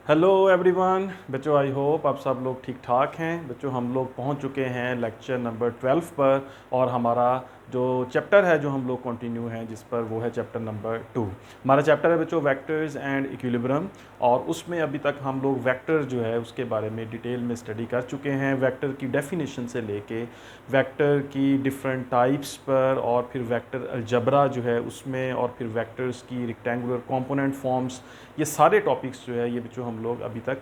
Hello everyone बच्चों, I hope आप सब लोग ठीक ठाक हैं। बच्चों हम लोग पहुंच चुके हैं लेक्चर नंबर 12 पर, और हमारा जो चैप्टर है जो हम लोग कंटिन्यू हैं जिस पर वो है चैप्टर नंबर 2। हमारा चैप्टर है बच्चों वेक्टर्स एंड इक्विलिब्रियम, और उसमें अभी तक हम लोग वेक्टर जो है उसके बारे में डिटेल में स्टडी कर चुके हैं। वेक्टर की डेफिनेशन से लेके वेक्टर की डिफरेंट टाइप्स पर, और फिर वेक्टर अलजबरा जो है उसमें, और फिर वेक्टर्स की रेक्टेंगुलर कंपोनेंट फॉर्म्स, ये सारे टॉपिक्स जो है ये बच्चों हम लोग अभी तक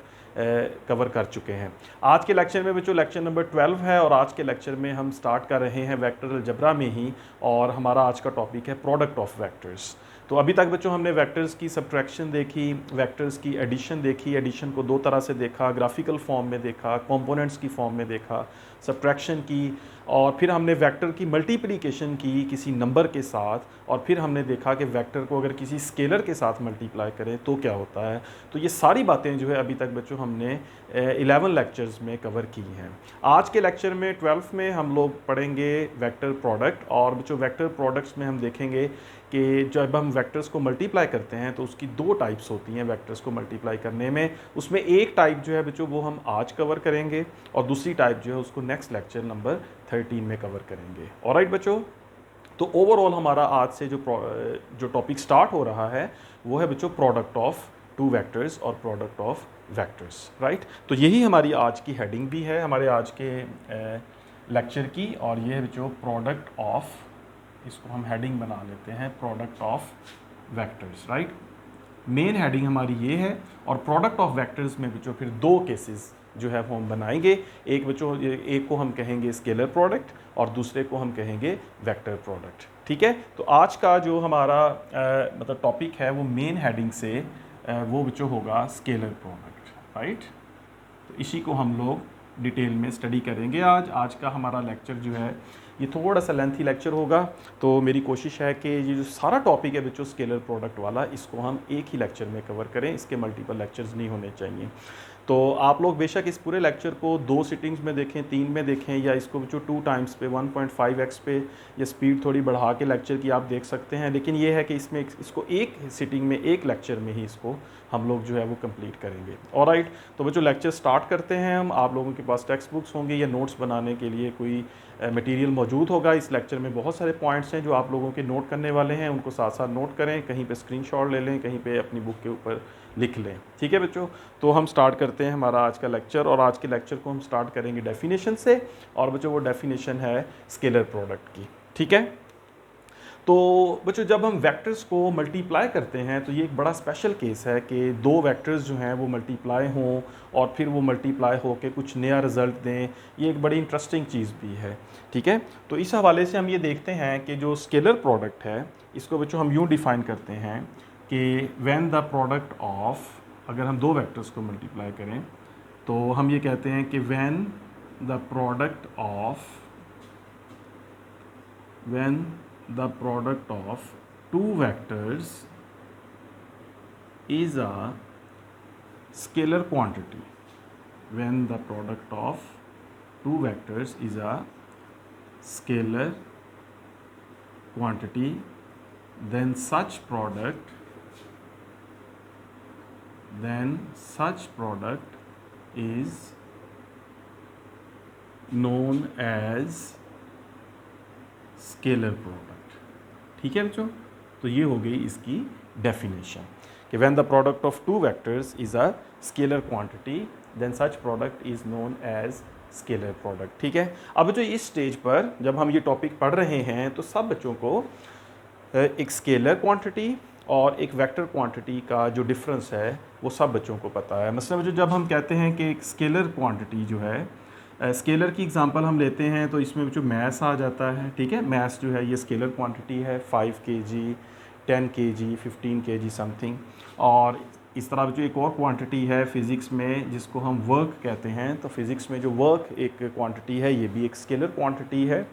कवर कर चुके हैं। आज के लेक्चर में बच्चों लेक्चर नंबर 12 है, और आज के लेक्चर में हम स्टार्ट कर रहे हैं वेक्टर अलजबरा में ही, और हमारा आज का टॉपिक है प्रोडक्ट ऑफ वेक्टर्स। तो अभी तक बच्चों हमने वेक्टर्स की सब्ट्रैक्शन देखी, वेक्टर्स की एडिशन देखी। एडिशन को दो तरह से देखा, ग्राफिकल फॉर्म में देखा, कंपोनेंट्स की फॉर्म में देखा, सब्ट्रैक्शन की, और फिर हमने वेक्टर की मल्टीप्लिकेशन की किसी नंबर के साथ, और फिर हमने देखा कि वेक्टर को अगर किसी स्केलर के साथ मल्टीप्लाई करें तो क्या होता है। तो ये सारी बातें जो है अभी तक बच्चों हमने 11 लेक्चर्स में कवर की हैं। आज के लेक्चर में 12 में हम लोग पढ़ेंगे वेक्टर प्रोडक्ट, और बच्चों वेक्टर प्रोडक्ट्स में हम देखेंगे कि जब हम वेक्टर्स को मल्टीप्लाई करते हैं तो उसकी दो टाइप्स होती हैं वेक्टर्स को मल्टीप्लाई करने में। उसमें एक टाइप जो है बच्चों वो हम आज कवर करेंगे, और दूसरी टाइप जो है उसको नेक्स्ट लेक्चर नंबर 13 में कवर करेंगे। ऑलराइट बच्चों, तो ओवरऑल हमारा आज से जो टॉपिक स्टार्ट हो रहा है वो है बच्चों प्रोडक्ट ऑफ टू वेक्टर्स और प्रोडक्ट ऑफ वेक्टर्स। राइट, तो यही हमारी आज की हेडिंग भी है हमारे आज के लेक्चर की, और ये है बच्चों प्रोडक्ट ऑफ, इसको हम हेडिंग बना लेते हैं product of vectors. Right, main heading हमारी ये है, और प्रोडक्ट ऑफ वेक्टर्स में बच्चों फिर दो केसेस जो है वो हम बनाएंगे। एक बच्चों एक को हम कहेंगे स्केलर प्रोडक्ट, और दूसरे को हम कहेंगे वेक्टर प्रोडक्ट। ठीक है, तो आज का जो हमारा मतलब टॉपिक है वो मेन हेडिंग से वो बच्चों होगा स्केलर प्रोडक्ट। राइट, तो इसी को हम लोग डिटेल में स्टडी करेंगे आज। आज का हमारा लेक्चर जो है ये थोड़ा सा लेंथी लेक्चर होगा, तो मेरी कोशिश है कि ये जो सारा टॉपिक है बच्चों स्केलर प्रोडक्ट वाला, इसको हम एक ही लेक्चर में कवर करें, इसके मल्टीपल लेक्चर्स नहीं होने चाहिए। तो आप लोग बेशक इस पूरे लेक्चर को 2 सिटिंग्स में देखें, 3 में देखें, या इसको बच्चों 2 टाइम्स पे 1.5x पे या स्पीड थोड़ी बढ़ा के लेक्चर की आप देख सकते हैं। लेकिन ये है कि इसमें इसको एक सिटिंग में एक लेक्चर में ही इसको हम लोग जो है वो कंप्लीट करेंगे। ऑलराइट, तो बच्चों लेक्चर स्टार्ट करते हैं हम। आप लोगों के पास टेक्स्ट बुक्स होंगे या नोट्स बनाने के लिए कोई मटेरियल मौजूद होगा। इस लेक्चर में बहुत सारे पॉइंट्स हैं जो आप लोगों के नोट करने वाले हैं, उनको साथ साथ नोट करें, कहीं पे स्क्रीनशॉट ले लें, कहीं पे अपनी बुक के ऊपर लिख लें। ठीक है बच्चों, तो हम स्टार्ट करते हैं हमारा आज का लेक्चर, और आज के लेक्चर को हम स्टार्ट करेंगे डेफिनेशन से, और बच्चों वो डेफिनेशन है स्केलर प्रोडक्ट की। ठीक है, तो बच्चों जब हम वेक्टर्स को मल्टीप्लाई करते हैं तो ये एक बड़ा स्पेशल केस है कि दो वेक्टर्स जो हैं वो मल्टीप्लाई हों, और फिर वो मल्टीप्लाई हो के कुछ नया रिजल्ट दें। ये एक बड़ी इंटरेस्टिंग चीज़ भी है। ठीक है, तो इस हवाले से हम ये देखते हैं कि जो स्केलर प्रोडक्ट है इसको बच्चों हम यूँ डिफ़ाइन करते हैं कि व्हेन द प्रोडक्ट ऑफ, अगर हम दो वेक्टर्स को मल्टीप्लाई करें तो हम ये कहते हैं कि when the product of, when the product of two vectors is a scalar quantity, when the product of two vectors is a scalar quantity, then such product is known as scalar product. ठीक है बच्चों, तो ये हो गई इसकी definition कि when the product of two vectors is a scalar quantity then such product is known as scalar product. ठीक है, अब बच्चों इस स्टेज पर जब हम ये टॉपिक पढ़ रहे हैं तो सब बच्चों को एक स्केलर क्वांटिटी और एक वेक्टर क्वांटिटी का जो डिफरेंस है वो सब बच्चों को पता है। मतलब बच्चों जब हम कहते हैं कि एक स्केलर क्वांटिटी जो है, स्केलर की एग्जांपल हम लेते हैं तो इसमें जो मैस आ जाता है। ठीक है, मैस जो है ये स्केलर क्वांटिटी है, 5 kg, 10 kg, 15 kg समथिंग। और इस तरह जो एक और क्वांटिटी है फ़िज़िक्स में जिसको हम वर्क कहते हैं, तो फिज़िक्स में जो वर्क एक क्वांटिटी है ये भी एक स्केलर क्वांटिटी है।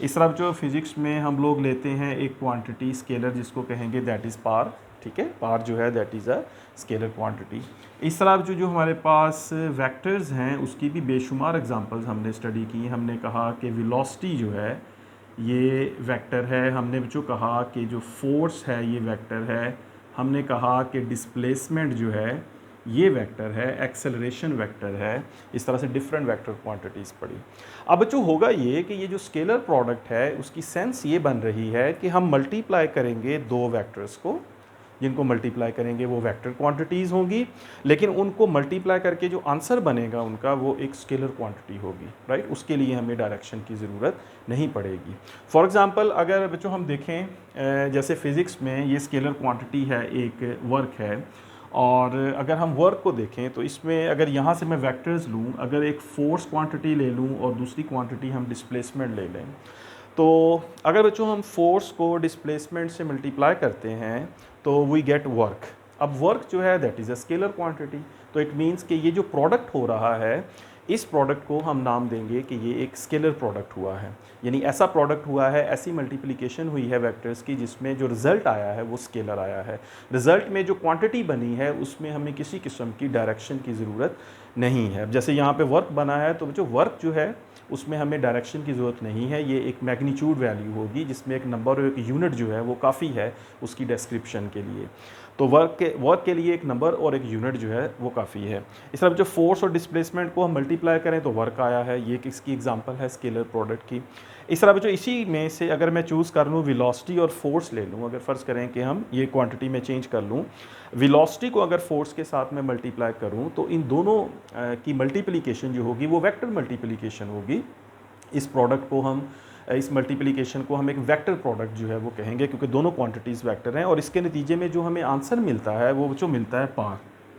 इस तरह जो फिज़िक्स में हम लोग लेते हैं एक क्वांटिटी स्केलर जिसको कहेंगे दैट इज़ पार। ठीक है, पार जो है that is a scalar quantity. इस तरह जो हमारे पास वेक्टर्स हैं उसकी भी बेशुमार एग्जांपल्स हमने स्टडी की। हमने कहा कि वेलोसिटी जो है ये वेक्टर है, हमने जो कहा कि जो फोर्स है ये वेक्टर है, हमने कहा कि डिस्प्लेसमेंट जो है ये वेक्टर है, एक्सेलरेशन वेक्टर है, इस तरह से डिफरेंट वेक्टर क्वांटिटीज़ पड़ी। अब बच्चों होगा ये कि ये जो स्केलर प्रोडक्ट है उसकी सेंस ये बन रही है कि हम मल्टीप्लाई करेंगे दो वेक्टर्स को, जिनको मल्टीप्लाई करेंगे वो वेक्टर क्वांटिटीज़ होंगी, लेकिन उनको मल्टीप्लाई करके जो आंसर बनेगा उनका वो एक स्केलर क्वांटिटी होगी, राइट। उसके लिए हमें डायरेक्शन की ज़रूरत नहीं पड़ेगी। फॉर एग्जांपल अगर बच्चों हम देखें जैसे फिज़िक्स में ये स्केलर क्वांटिटी है, एक वर्क है, और अगर हम वर्क को देखें तो इसमें अगर यहाँ से मैं वेक्टर्स लूँ, अगर एक फोर्स क्वांटिटी ले लूँ और दूसरी क्वांटिटी हम डिस्प्लेसमेंट ले लें, तो अगर बच्चों हम फोर्स को डिस्प्लेसमेंट से मल्टीप्लाई करते हैं तो वी गेट वर्क। अब वर्क जो है that is a scalar quantity, तो इट मीन्स कि ये जो प्रोडक्ट हो रहा है इस प्रोडक्ट को हम नाम देंगे कि ये एक स्केलर प्रोडक्ट हुआ है, यानी ऐसा प्रोडक्ट हुआ है, ऐसी मल्टीप्लिकेशन हुई है वेक्टर्स की जिसमें जो रिजल्ट आया है वो स्केलर आया है। रिजल्ट में जो क्वांटिटी बनी है उसमें हमें किसी किस्म की डायरेक्शन की ज़रूरत नहीं है। जैसे यहाँ पे वर्क बना है तो जो वर्क जो है उसमें हमें डायरेक्शन की ज़रूरत नहीं है, ये एक मैग्नीट्यूड वैल्यू होगी जिसमें एक नंबर और एक यूनिट जो है वो काफ़ी है उसकी डिस्क्रिप्शन के लिए। तो वर्क के लिए एक नंबर और एक यूनिट जो है वो काफ़ी है। इस तरह जो फोर्स और डिस्प्लेसमेंट को हम मल्टीप्लाई करें तो वर्क आया है, ये किसकी एग्जांपल है, स्केलर प्रोडक्ट की। इस तरह जो इसी में से अगर मैं चूज़ कर लूँ वेलोसिटी और फोर्स ले लूँ, अगर फ़र्ज़ करें कि हम ये क्वांटिटी में चेंज कर लूँ, वेलोसिटी को अगर फोर्स के साथ में मल्टीप्लाई करूँ तो इन दोनों की मल्टीप्लिकेशन जो होगी वो वेक्टर मल्टीप्लिकेशन होगी। इस प्रोडक्ट को हम इस मल्टीप्लिकेशन को हम एक वेक्टर प्रोडक्ट जो है वो कहेंगे, क्योंकि दोनों क्वांटिटीज़ वेक्टर हैं और इसके नतीजे में जो हमें आंसर मिलता है वो जो मिलता है पार,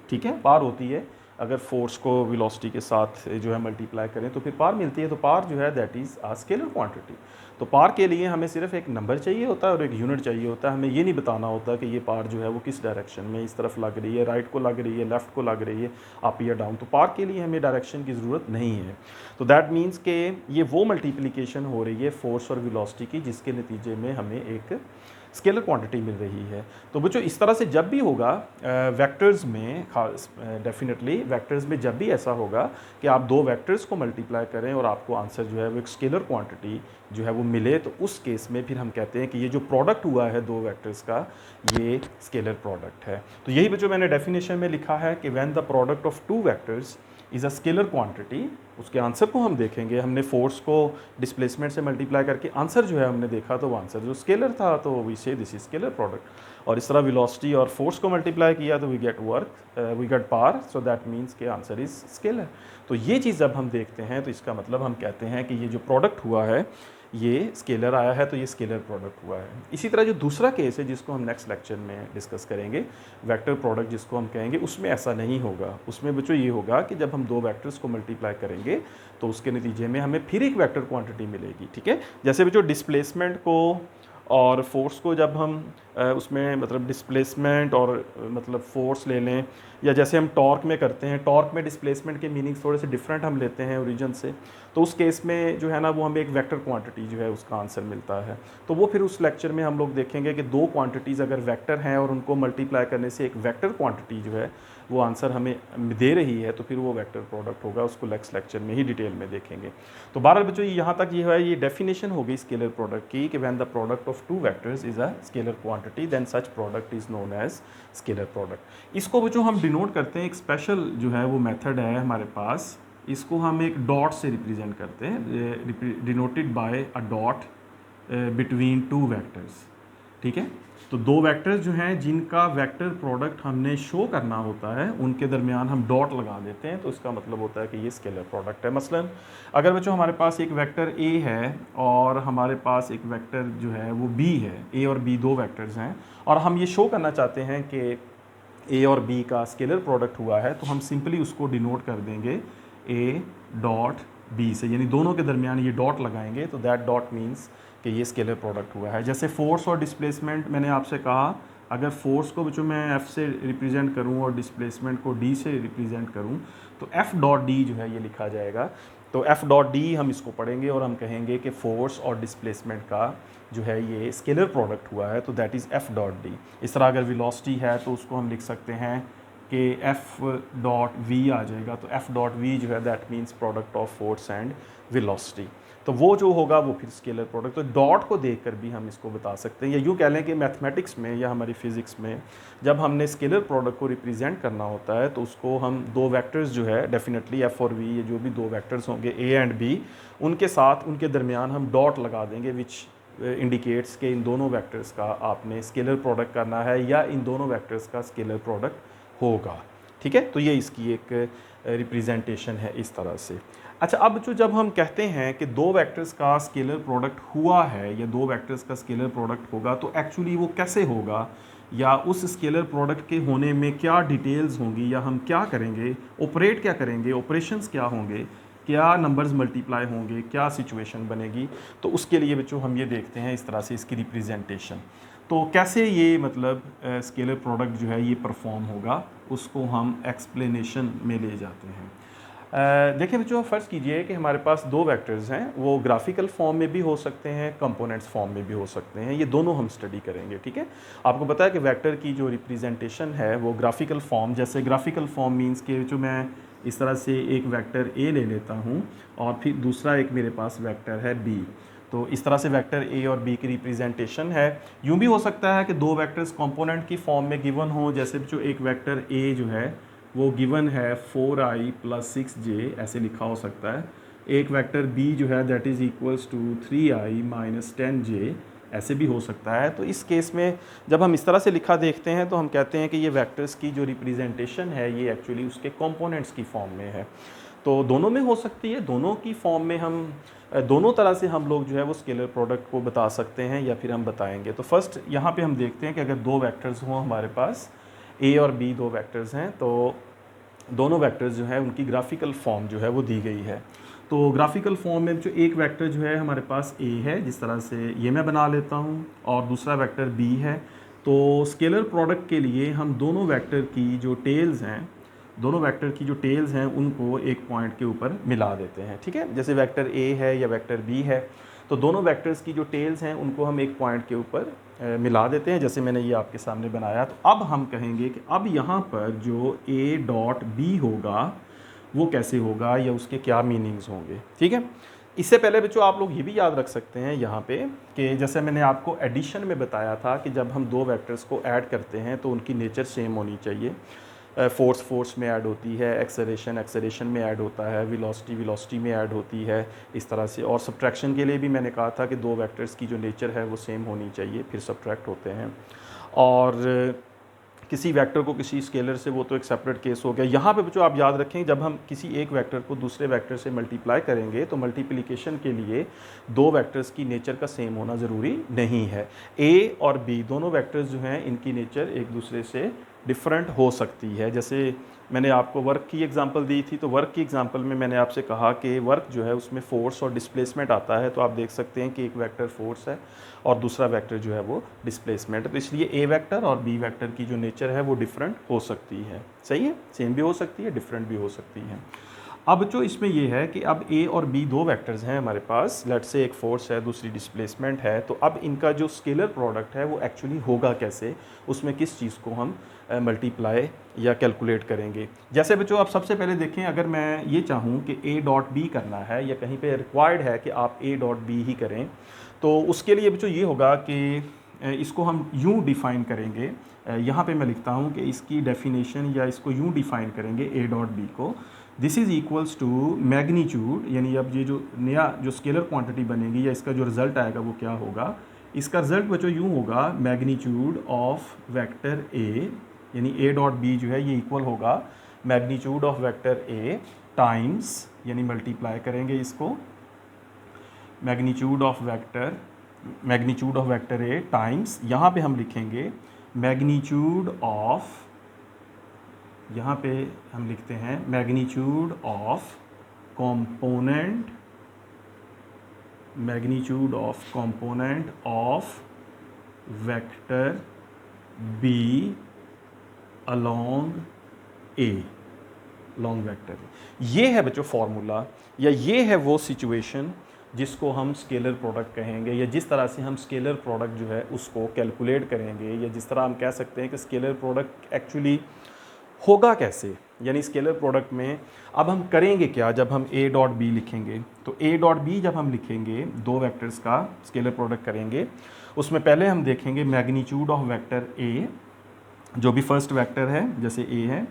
ठीक है, पार होती है। अगर फोर्स को वेलोसिटी के साथ जो है मल्टीप्लाई करें तो फिर पार मिलती है, तो पार जो है that is a scalar quantity. तो पार के लिए हमें सिर्फ एक नंबर चाहिए होता है और एक यूनिट चाहिए होता है, हमें ये नहीं बताना होता कि ये पार जो है वो किस डायरेक्शन में, इस तरफ लग रही है, राइट को लग रही है, लेफ़्ट को लग रही है, अप या डाउन। तो पार के लिए हमें डायरेक्शन की ज़रूरत नहीं है। तो दैट मीन्स कि ये वो मल्टीप्लिकेशन हो रही है फोर्स और वेलोसिटी की जिसके नतीजे में हमें एक स्केलर क्वांटिटी मिल रही है। तो बच्चों इस तरह से जब भी होगा वेक्टर्स में, खास डेफिनेटली वेक्टर्स में जब भी ऐसा होगा कि आप दो वेक्टर्स को मल्टीप्लाई करें और आपको आंसर जो है वो एक स्केलर क्वांटिटी जो है वो मिले, तो उस केस में फिर हम कहते हैं कि ये जो प्रोडक्ट हुआ है दो वेक्टर्स का ये स्केलर प्रोडक्ट है। तो यही बच्चों मैंने डेफिनेशन में लिखा है कि when the product of two vectors is a scalar quantity. उसके आंसर को हम देखेंगे, हमने फोर्स को डिस्प्लेसमेंट से मल्टीप्लाई करके आंसर जो है हमने देखा तो वो आंसर जो स्केलर था, तो वी से दिस इज स्केलर प्रोडक्ट। और इस तरह वेलोसिटी और फोर्स को मल्टीप्लाई किया तो we get work, we get power, so that means के आंसर इज स्केलर। तो ये चीज़ जब हम देखते हैं तो इसका मतलब हम कहते हैं कि ये जो प्रोडक्ट हुआ है ये स्केलर आया है, तो ये स्केलर प्रोडक्ट हुआ है। इसी तरह जो दूसरा केस है जिसको हम नेक्स्ट लेक्चर में डिस्कस करेंगे, वेक्टर प्रोडक्ट जिसको हम कहेंगे, उसमें ऐसा नहीं होगा। उसमें बच्चों ये होगा कि जब हम दो वेक्टर्स को मल्टीप्लाई करेंगे तो उसके नतीजे में हमें फिर एक वेक्टर क्वांटिटी मिलेगी, ठीक है। जैसे बच्चों डिस्प्लेसमेंट को और फोर्स को जब हम उसमें मतलब डिस्प्लेसमेंट और मतलब फोर्स ले लें, या जैसे हम टॉर्क में करते हैं, टॉर्क में डिस्प्लेसमेंट के मीनिंग्स थोड़े से डिफरेंट हम लेते हैं ओरिजिन से, तो उस केस में जो है ना वो हमें एक वेक्टर क्वांटिटी जो है उसका आंसर मिलता है। तो वो फिर उस लेक्चर में हम लोग देखेंगे कि दो क्वांटिटीज़ अगर वेक्टर हैं और उनको मल्टीप्लाई करने से एक वेक्टर क्वांटिटी जो है वो आंसर हमें दे रही है, तो फिर वो वेक्टर प्रोडक्ट होगा। उसको नेक्स्ट लेक्चर में ही डिटेल में देखेंगे। तो बहरहाल बच्चों यहाँ तक ये है, ये डेफिनेशन हो गई स्केलर प्रोडक्ट की कि when the product of two vectors is a scalar quantity then such product is known as scalar product. इसको बच्चों हम डिनोट करते हैं, एक स्पेशल जो है वो मेथड है हमारे पास, इसको हम एक डॉट से रिप्रेजेंट करते हैं, denoted by a dot between two vectors, ठीक है। तो दो वेक्टर्स जो हैं जिनका वेक्टर प्रोडक्ट हमने शो करना होता है उनके दरमियान हम डॉट लगा देते हैं, तो इसका मतलब होता है कि ये स्केलर प्रोडक्ट है। मसलन अगर बच्चों हमारे पास एक वेक्टर ए है और हमारे पास एक वेक्टर जो है वो बी है, ए और बी दो वेक्टर्स हैं, और हम ये शो करना चाहते हैं कि ए और बी का स्केलर प्रोडक्ट हुआ है, तो हम सिंपली उसको डिनोट कर देंगे ए डॉट बी से, यानी दोनों के दरमियान ये डॉट लगाएंगे, तो दैट डॉट मीन्स कि ये स्केलर प्रोडक्ट हुआ है। जैसे फोर्स और डिस्प्लेसमेंट मैंने आपसे कहा, अगर फोर्स को बच्चों मैं एफ से रिप्रेजेंट करूं और डिस्प्लेसमेंट को डी से रिप्रेजेंट करूं, तो एफ डॉट डी जो है ये लिखा जाएगा। तो एफ डॉट डी हम इसको पढ़ेंगे और हम कहेंगे कि फोर्स और डिस्प्लेसमेंट का जो है ये स्केलर प्रोडक्ट हुआ है, तो that is F dot D. इस तरह अगर वेलोसिटी है तो उसको हम लिख सकते हैं कि एफ डॉट वी आ जाएगा, तो एफ डॉट वी जो है that means product of force and velocity. तो वो जो होगा वो फिर स्केलर प्रोडक्ट। तो डॉट को देखकर भी हम इसको बता सकते हैं, या यूँ कह लें कि मैथमेटिक्स में या हमारी फिज़िक्स में जब हमने स्केलर प्रोडक्ट को रिप्रेजेंट करना होता है तो उसको हम दो वेक्टर्स जो है डेफिनेटली एफ और वी, ये जो भी दो वेक्टर्स होंगे ए एंड बी, उनके साथ उनके दरमियान हम डॉट लगा देंगे विच इंडिकेट्स के इन दोनों वेक्टर्स का आपने स्केलर प्रोडक्ट करना है या इन दोनों वेक्टर्स का स्केलर प्रोडक्ट होगा। ठीक है, तो ये इसकी एक रिप्रेजेंटेशन है इस तरह से। अच्छा, अब जो जब हम कहते हैं कि दो वेक्टर्स का स्केलर प्रोडक्ट हुआ है या दो वेक्टर्स का स्केलर प्रोडक्ट होगा, तो एक्चुअली वो कैसे होगा या उस स्केलर प्रोडक्ट के होने में क्या डिटेल्स होंगी या हम क्या करेंगे, ऑपरेट क्या करेंगे, ऑपरेशंस क्या होंगे, क्या नंबर्स मल्टीप्लाई होंगे, क्या सिचुएशन बनेगी। तो उसके लिए बच्चों हम ये देखते हैं इस तरह से इसकी रिप्रेजेंटेशन। तो कैसे ये मतलब स्केलर प्रोडक्ट जो है ये परफॉर्म होगा, उसको हम एक्सप्लेनेशन में ले जाते हैं। देखें बच्चों, फ़र्ज़ कीजिए कि हमारे पास दो वेक्टर्स हैं, वो ग्राफिकल फॉर्म में भी हो सकते हैं, कंपोनेंट्स फॉर्म में भी हो सकते हैं, ये दोनों हम स्टडी करेंगे। ठीक है, आपको पता है कि वेक्टर की जो रिप्रेजेंटेशन है वो ग्राफिकल फॉर्म, जैसे ग्राफिकल फॉर्म मींस के जो मैं इस तरह से एक वेक्टर ए ले लेता हूँ और फिर दूसरा एक मेरे पास वेक्टर है बी, तो इस तरह से वेक्टर ए और बी की रिप्रेजेंटेशन है। यूँ भी हो सकता है कि दो वेक्टर्स कंपोनेंट की फॉर्म में गिवन हो, जैसे जो एक वेक्टर ए जो है वो गिवन है 4i + 6j, ऐसे लिखा हो सकता है। एक वेक्टर b जो है that is equals to 3i - 10j, ऐसे भी हो सकता है। तो इस केस में जब हम इस तरह से लिखा देखते हैं तो हम कहते हैं कि ये वेक्टर्स की जो रिप्रेजेंटेशन है ये एक्चुअली उसके कंपोनेंट्स की फॉर्म में है। तो दोनों में हो सकती है, दोनों की फॉर्म में हम दोनों तरह से हम लोग जो है वो स्केलर प्रोडक्ट को बता सकते हैं या फिर हम बताएंगे। तो फर्स्ट यहाँ पे हम देखते हैं कि अगर दो वेक्टर्स हों हमारे पास, ए और बी दो वेक्टर्स हैं, तो दोनों वेक्टर्स जो है उनकी ग्राफिकल फॉर्म जो है वो दी गई है। तो ग्राफिकल फॉर्म में जो एक वेक्टर जो है हमारे पास ए है, जिस तरह से ये मैं बना लेता हूँ, और दूसरा वेक्टर बी है। तो स्केलर प्रोडक्ट के लिए हम दोनों वेक्टर की जो टेल्स हैं, दोनों वेक्टर की जो टेल्स हैं उनको एक पॉइंट के ऊपर मिला देते हैं। ठीक है, जैसे वेक्टर ए है या वेक्टर बी है, तो दोनों वेक्टर्स की जो टेल्स हैं उनको हम एक पॉइंट के ऊपर मिला देते हैं, जैसे मैंने ये आपके सामने बनाया। तो अब हम कहेंगे कि अब यहाँ पर जो ए डॉट बी होगा वो कैसे होगा या उसके क्या मीनिंग्स होंगे। ठीक है, इससे पहले बच्चों आप लोग ये भी याद रख सकते हैं यहाँ पे कि जैसे मैंने आपको एडिशन में बताया था कि जब हम दो वेक्टर्स को ऐड करते हैं तो उनकी नेचर सेम होनी चाहिए। फोर्स में ऐड होती है, एक्सेलरेशन में ऐड होता है, वेलोसिटी में ऐड होती है, इस तरह से। और सब्ट्रैक्शन के लिए भी मैंने कहा था कि दो वेक्टर्स की जो नेचर है वो सेम होनी चाहिए, फिर सब्ट्रैक्ट होते हैं। और किसी वेक्टर को किसी स्केलर से, वो तो एक सेपरेट केस हो गया। यहाँ पे बच्चों आप याद रखें, जब हम किसी एक वेक्टर को दूसरे वेक्टर से मल्टीप्लाई करेंगे तो मल्टीप्लिकेशन के लिए दो वेक्टर्स की नेचर का सेम होना ज़रूरी नहीं है। ए और बी दोनों वेक्टर्स जो हैं इनकी नेचर एक दूसरे से डिफरेंट हो सकती है। जैसे मैंने आपको वर्क की एग्जांपल दी थी, तो वर्क की एग्जांपल में मैंने आपसे कहा कि वर्क जो है उसमें फोर्स और डिस्प्लेसमेंट आता है। तो आप देख सकते हैं कि एक वेक्टर फोर्स है और दूसरा वेक्टर जो है वो डिस्प्लेसमेंट है। तो इसलिए ए वेक्टर और बी वेक्टर की जो नेचर है वो डिफरेंट हो सकती है। सही है, सेम भी हो सकती है, डिफरेंट भी हो सकती है। अब जो इसमें ये है कि अब ए और बी दो वेक्टर्स हैं हमारे पास, लेट से एक फोर्स है दूसरी डिस्प्लेसमेंट है, तो अब इनका जो स्केलर प्रोडक्ट है वो एक्चुअली होगा कैसे, उसमें किस चीज़ को हम मल्टीप्लाई या कैलकुलेट करेंगे। जैसे बच्चों आप सबसे पहले देखें, अगर मैं ये चाहूँ कि ए डॉट बी करना है या कहीं पे रिक्वायर्ड है कि आप ए डॉट बी ही करें, तो उसके लिए बच्चों ये होगा कि इसको हम यूँ डिफ़ाइन करेंगे। यहाँ पे मैं लिखता हूँ कि इसकी डेफिनेशन या इसको यूँ डिफ़ाइन करेंगे ए डॉट बी को, this is equals to magnitude, यानी अब ये जो नया जो स्केलर क्वांटिटी बनेगी या इसका जो रिज़ल्ट आएगा वो क्या होगा, इसका रिज़ल्ट बच्चों यूँ होगा मैग्नीट्यूड ऑफ वेक्टर ए, यानी ए डॉट बी जो है ये इक्वल होगा magnitude of vector A times, यानी मल्टीप्लाई करेंगे इसको, magnitude of vector A times, यहाँ पे हम लिखेंगे मैग्नीट्यूड ऑफ, यहाँ पे हम लिखते हैं magnitude of component of vector B along A, long vector. ये है बच्चों फॉर्मूला, या ये है वो सिचुएशन जिसको हम स्केलर प्रोडक्ट कहेंगे, या जिस तरह से हम स्केलर प्रोडक्ट जो है उसको कैलकुलेट करेंगे, या जिस तरह हम कह सकते हैं कि स्केलर प्रोडक्ट एक्चुअली होगा कैसे, यानी स्केलर प्रोडक्ट में अब हम करेंगे क्या जब हम a डॉट बी लिखेंगे। तो a डॉट बी जब हम लिखेंगे, दो वेक्टर्स का स्केलर प्रोडक्ट करेंगे, उसमें पहले हम देखेंगे मैग्नीट्यूड ऑफ वेक्टर a, जो भी फर्स्ट वेक्टर है जैसे a है,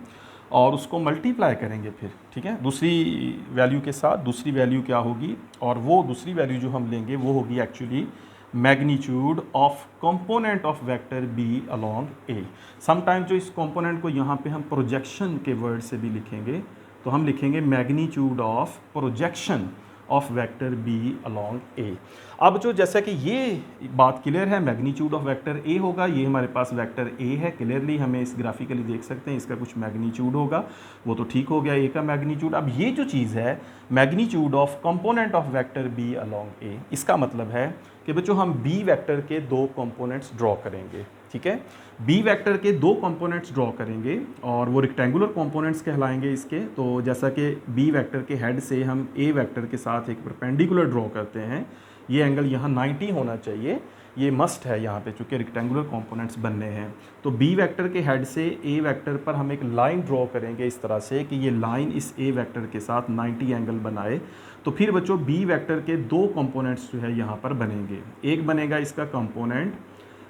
और उसको मल्टीप्लाई करेंगे फिर, ठीक है, दूसरी वैल्यू के साथ। दूसरी वैल्यू क्या होगी, और वो दूसरी वैल्यू जो हम लेंगे वो होगी actually magnitude of component of vector B along A. Sometime जो इस कंपोनेंट को यहाँ पे हम प्रोजेक्शन के वर्ड से भी लिखेंगे, तो हम लिखेंगे magnitude of projection of vector B along A. अब जो जैसा कि ये बात क्लियर है, मैग्नीट्यूड ऑफ वेक्टर ए होगा, ये हमारे पास वेक्टर ए है, क्लियरली हमें इस ग्राफिकली देख सकते हैं इसका कुछ मैग्नीट्यूड होगा, वो तो ठीक हो गया ए का मैग्नीट्यूड। अब ये जो चीज़ है magnitude of component of vector B along A, इसका मतलब है कि बच्चों हम बी वेक्टर के दो कंपोनेंट्स ड्रॉ करेंगे, ठीक है, बी वेक्टर के दो कंपोनेंट्स ड्रॉ करेंगे और वो रेक्टेंगुलर कंपोनेंट्स कहलाएंगे इसके। तो जैसा कि बी वेक्टर के हेड से हम ए वेक्टर के साथ एक परपेंडिकुलर ड्रॉ करते हैं, ये एंगल यहाँ 90 होना चाहिए, ये मस्ट है यहाँ पे चूँकि रेक्टेंगुलर कंपोनेंट्स बनने हैं। तो बी वेक्टर के हेड से ए वेक्टर पर हम एक लाइन ड्रॉ करेंगे इस तरह से कि ये लाइन इस ए वेक्टर के साथ 90 एंगल बनाए। तो फिर बच्चों बी वेक्टर के दो कंपोनेंट्स जो है यहाँ पर बनेंगे, एक बनेगा इसका कंपोनेंट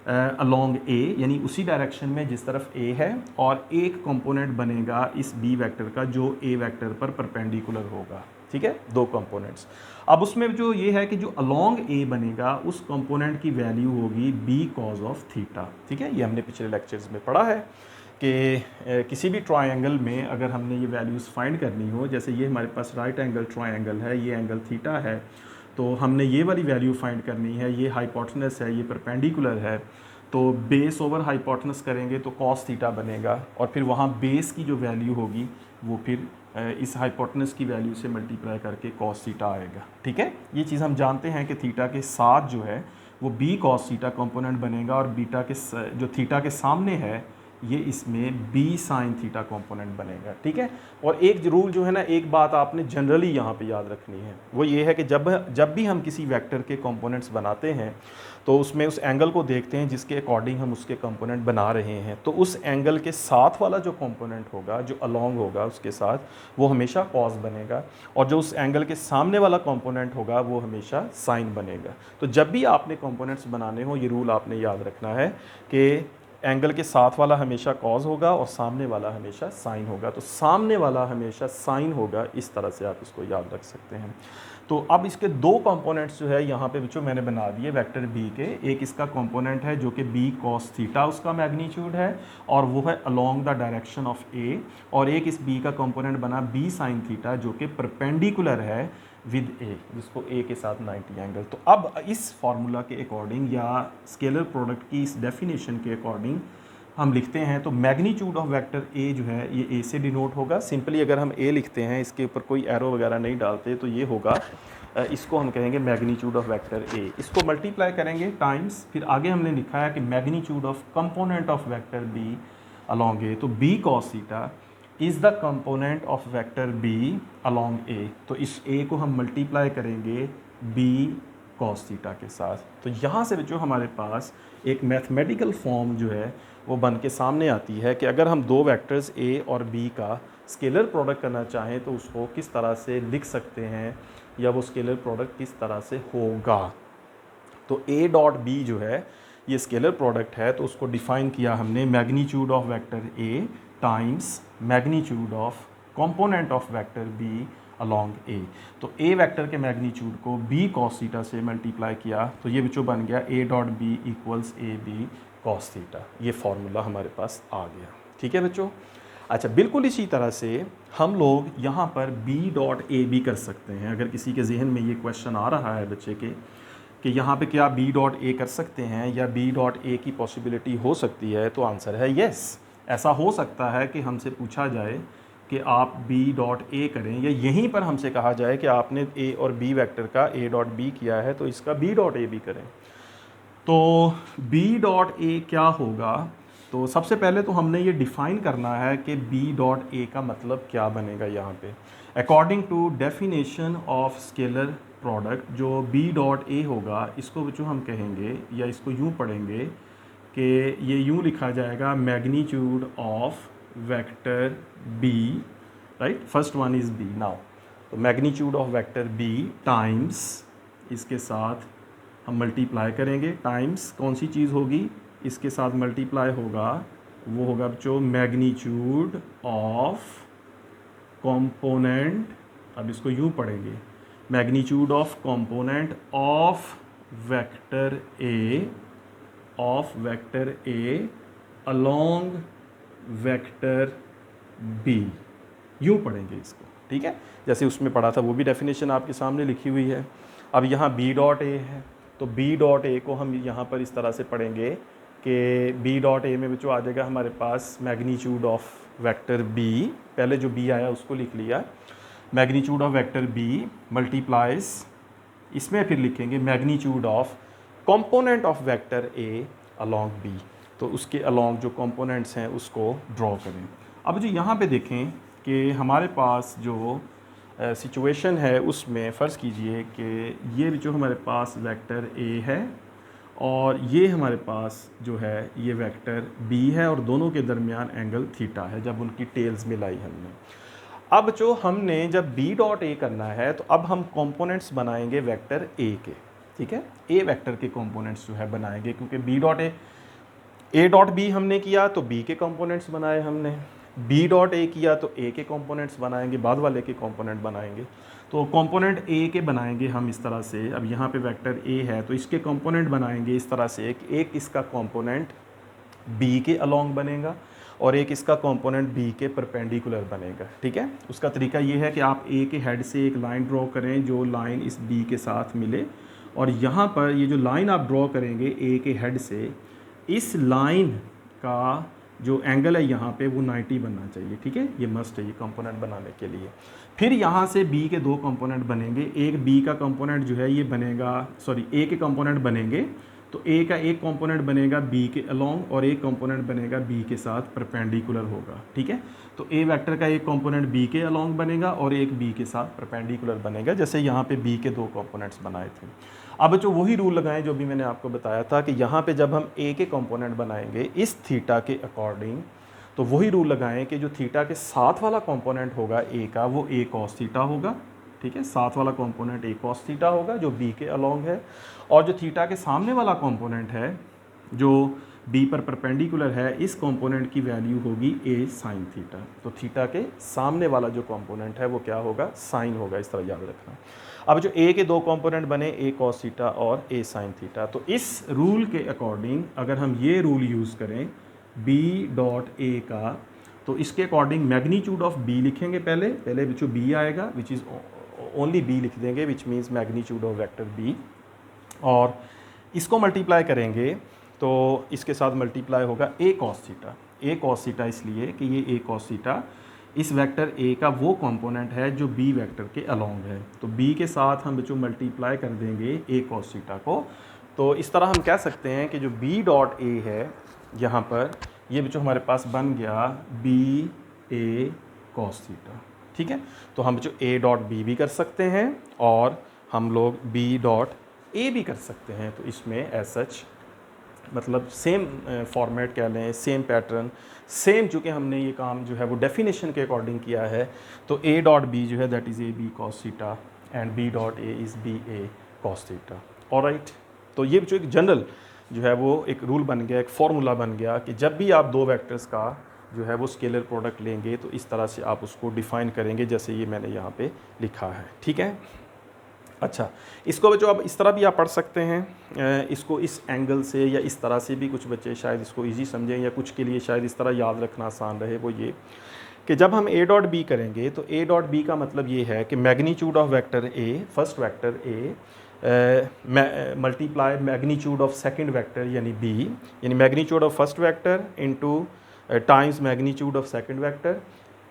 अलोंग ए, यानी उसी डायरेक्शन में जिस तरफ ए है, और एक कंपोनेंट बनेगा इस बी वेक्टर का जो ए वेक्टर पर परपेंडिकुलर होगा, ठीक है, दो कंपोनेंट्स। अब उसमें जो ये है कि जो अलोंग ए बनेगा उस कंपोनेंट की वैल्यू होगी बी कॉज ऑफ थीटा, ठीक है, ये हमने पिछले लेक्चर्स में पढ़ा है कि किसी भी ट्रायंगल में अगर हमने ये वैल्यूज़ फाइंड करनी हो, जैसे ये हमारे पास राइट एंगल ट्रायंगल है, ये एंगल थीटा है, तो हमने ये वाली वैल्यू फाइंड करनी है, ये हाइपोटेनस है, ये परपेंडिकुलर है, तो बेस ओवर हाइपोटेनस करेंगे तो कॉस थीटा बनेगा, और फिर वहाँ बेस की जो वैल्यू होगी वो फिर इस हाइपोटेनस की वैल्यू से मल्टीप्लाई करके कॉस थीटा आएगा, ठीक है। ये चीज़ हम जानते हैं कि थीटा के साथ जो है वो बी कॉस थीटा कंपोनेंट बनेगा, और बीटा के जो थीटा के सामने है ये इसमें बी साइन थीटा कंपोनेंट बनेगा, ठीक है। और एक रूल जो है ना, एक बात आपने जनरली यहाँ पे याद रखनी है, वो ये है कि जब भी हम किसी वेक्टर के कंपोनेंट्स बनाते हैं तो उसमें उस एंगल को देखते हैं जिसके अकॉर्डिंग हम उसके कंपोनेंट बना रहे हैं। तो उस एंगल के साथ वाला जो कंपोनेंट होगा, जो अलोंग होगा उसके साथ, वो हमेशा कॉस बनेगा, और जो उस एंगल के सामने वाला कंपोनेंट होगा वो हमेशा साइन बनेगा। तो जब भी आपने कंपोनेंट्स बनाने हो ये रूल आपने याद रखना है कि एंगल के साथ वाला हमेशा कॉज होगा और सामने वाला हमेशा साइन होगा। तो सामने वाला हमेशा साइन होगा, इस तरह से आप इसको याद रख सकते हैं। तो अब इसके दो कंपोनेंट्स जो है यहाँ पे बच्चों मैंने बना दिए वेक्टर बी के। एक इसका कंपोनेंट है जो कि बी कॉस थीटा उसका मैग्नीट्यूड है, और वो है अलोंग द डायरेक्शन ऑफ ए, और एक इस बी का कंपोनेंट बना बी साइन थीटा जो कि परपेंडिकुलर है विद ए, जिसको ए के साथ 90 एंगल। तो अब इस फार्मूला के अकॉर्डिंग या स्केलर प्रोडक्ट की इस डेफिनेशन के अकॉर्डिंग हम लिखते हैं, तो मैग्नीट्यूड ऑफ वेक्टर ए जो है ये ए से डिनोट होगा। सिंपली अगर हम ए लिखते हैं, इसके ऊपर कोई एरो वगैरह नहीं डालते, तो ये होगा, इसको हम कहेंगे मैग्नीट्यूड ऑफ वेक्टर ए। इसको मल्टीप्लाई करेंगे टाइम्स, फिर आगे हमने लिखा है कि magnitude of component of vector B along A, तो B cos theta is the component of vector B along A. तो इस ए को हम मल्टीप्लाई करेंगे बी कॉस थीटा के साथ। तो यहाँ से जो हमारे पास एक मैथमेटिकल फॉर्म जो है वो बन के सामने आती है कि अगर हम दो वेक्टर्स ए और बी का स्केलर प्रोडक्ट करना चाहें तो उसको किस तरह से लिख सकते हैं, या वो स्केलर प्रोडक्ट किस तरह से होगा। तो ए डॉट बी जो है ये स्केलर प्रोडक्ट है, तो उसको डिफाइन किया हमने magnitude of vector A times magnitude of component of vector B along A. तो ए वेक्टर के मैग्नीट्यूड को बी कॉस थीटा से मल्टीप्लाई किया, तो ये बच्चों बन गया A dot B equals A B cos theta. ये फार्मूला हमारे पास आ गया, ठीक है बच्चों। अच्छा, बिल्कुल इसी तरह से हम लोग यहाँ पर बी डॉट ए भी कर सकते हैं। अगर किसी के जहन में ये क्वेश्चन आ रहा है बच्चे के कि यहाँ पे क्या बी डॉट ए कर सकते हैं या बी डॉट ए की पॉसिबिलिटी हो सकती है, तो आंसर है येस। ऐसा हो सकता है कि हमसे पूछा जाए कि आप बी डॉट ए करें, या यहीं पर हमसे कहा जाए कि आपने ए और बी वेक्टर का ए डॉट बी किया है तो इसका बी डॉट ए भी करें। तो बी डॉट ए क्या होगा, तो सबसे पहले तो हमने ये डिफ़ाइन करना है कि बी डॉट ए का मतलब क्या बनेगा। यहाँ पे according to definition of scalar product जो बी डॉट ए होगा, इसको बच्चों हम कहेंगे या इसको यूँ पढ़ेंगे कि ये यूँ लिखा जाएगा magnitude of vector B, right, first one is B now. तो magnitude of vector B times, इसके साथ हम मल्टीप्लाई करेंगे, टाइम्स कौन सी चीज़ होगी, इसके साथ मल्टीप्लाई होगा, वो होगा जो मैग्नीट्यूड ऑफ कंपोनेंट, अब इसको यूँ पढ़ेंगे, magnitude of component of vector A along vector B, यूँ पढ़ेंगे इसको, ठीक है, जैसे उसमें पढ़ा था, वो भी डेफिनेशन आपके सामने लिखी हुई है। अब यहाँ बी डॉट ए है, तो बी डॉट ए को हम यहाँ पर इस तरह से पढ़ेंगे कि बी डॉट ए में जो आ जाएगा हमारे पास मैग्नीट्यूड ऑफ वेक्टर बी, पहले जो बी आया उसको लिख लिया, magnitude of vector B multiplies, इसमें फिर लिखेंगे magnitude of component of vector A along B, तो उसके अलोंग जो कंपोनेंट्स हैं उसको ड्रॉ करें। अब जो यहाँ पे देखें कि हमारे पास जो सिचुएशन है उसमें फ़र्ज़ कीजिए कि ये जो हमारे पास वेक्टर ए है और ये हमारे पास जो है ये वेक्टर बी है और दोनों के दरमियान एंगल थीटा है जब उनकी टेल्स मिलाई हमने। अब जो हमने जब बी डॉट ए करना है तो अब हम कंपोनेंट्स बनाएंगे वेक्टर ए के, ठीक है, ए वेक्टर के कंपोनेंट्स जो है बनाएंगे, क्योंकि B dot A dot B हमने किया तो बी के कंपोनेंट्स बनाए हमने, बी डॉट ए किया तो ए के कंपोनेंट्स बनाएंगे, बाद वाले के कंपोनेंट बनाएंगे। तो कंपोनेंट ए के बनाएंगे हम इस तरह से, अब यहाँ पे वेक्टर ए है तो इसके कंपोनेंट बनाएंगे इस तरह से, एक इसका कंपोनेंट बी के अलोंग बनेगा और एक इसका कंपोनेंट बी के परपेंडिकुलर बनेगा, ठीक है। उसका तरीका ये है कि आप ए के हेड से एक लाइन ड्रॉ करें जो लाइन इस बी के साथ मिले, और यहाँ पर ये जो लाइन आप ड्रॉ करेंगे ए के हेड से, इस लाइन का जो एंगल है यहाँ पे वो 90 बनना चाहिए, ठीक है, ये मस्ट है ये कंपोनेंट बनाने के लिए। फिर यहाँ से बी के दो कंपोनेंट बनेंगे, एक बी का कंपोनेंट जो है ये बनेगा, सॉरी ए के कंपोनेंट बनेंगे, तो ए का एक कंपोनेंट बनेगा बी के अलोंग और एक कंपोनेंट बनेगा बी के साथ परपेंडिकुलर होगा, ठीक है। तो ए वेक्टर का एक कंपोनेंट बी के अलोंग बनेगा और एक बी के साथ परपेंडिकुलर बनेगा, जैसे यहाँ पे बी के दो कंपोनेंट्स बनाए थे। अब जो वही रूल लगाएं जो भी मैंने आपको बताया था कि यहाँ पे जब हम ए के कंपोनेंट बनाएंगे इस थीटा के अकॉर्डिंग, तो वही रूल लगाएं कि जो थीटा के साथ वाला कंपोनेंट होगा ए का वो ए कॉस थीटा होगा, ठीक है, साथ वाला कंपोनेंट ए कॉस थीटा होगा जो बी के अलोंग है, और जो थीटा के सामने वाला कंपोनेंट है जो बी पर परपेंडिकुलर है, इस कंपोनेंट की वैल्यू होगी ए साइन थीटा। तो थीटा के सामने वाला जो कंपोनेंट है वो क्या होगा, साइन होगा, इस तरह याद रखना। अब जो ए के दो कंपोनेंट बने ए कॉस थीटा और ए साइन थीटा, तो इस रूल के अकॉर्डिंग अगर हम ये रूल यूज़ करें बी डॉट ए का, तो इसके अकॉर्डिंग मैग्नीट्यूड ऑफ बी लिखेंगे, पहले जो बी आएगा विच इज़ ओनली बी लिख देंगे, which means magnitude of vector B, और इसको मल्टीप्लाई करेंगे तो इसके साथ मल्टीप्लाई होगा A cos theta. A cos theta इसलिए कि ये ए कॉस थीटा इस वेक्टर ए का वो कंपोनेंट है जो बी वेक्टर के अलोंग है, तो बी के साथ हम जो मल्टीप्लाई कर देंगे ए कॉस थीटा को, तो इस तरह हम कह सकते हैं कि जो बी डॉट ए है यहाँ पर, ये जो हमारे पास बन गया बी ए कॉस थीटा, ठीक है। तो हम जो ए डॉट बी भी कर सकते हैं और हम लोग बी डॉट ए भी कर सकते हैं, तो इसमें एज सच मतलब सेम फॉर्मेट कह लें, सेम पैटर्न, सेम चूँकि हमने ये काम जो है वो डेफिनेशन के अकॉर्डिंग किया है, तो ए डॉट बी जो है that is A B cos theta and B dot A is B A cos theta, alright. तो ये जो एक जनरल जो है वो एक रूल बन गया, एक फार्मूला बन गया कि जब भी आप दो वेक्टर्स का जो है वो स्केलर प्रोडक्ट लेंगे तो इस तरह से आप उसको डिफ़ाइन करेंगे जैसे ये मैंने यहाँ पे लिखा है, ठीक है। अच्छा, इसको बच्चों अब इस तरह भी आप पढ़ सकते हैं, इसको इस एंगल से या इस तरह से भी, कुछ बच्चे शायद इसको इजी समझें या कुछ के लिए शायद इस तरह याद रखना आसान रहे, वो ये कि जब हम ए डॉट बी करेंगे तो ए डॉट बी का मतलब ये है कि magnitude of vector A, first vector A multiply magnitude of second vector यानी बी, यानी magnitude of first vector into times magnitude of second vector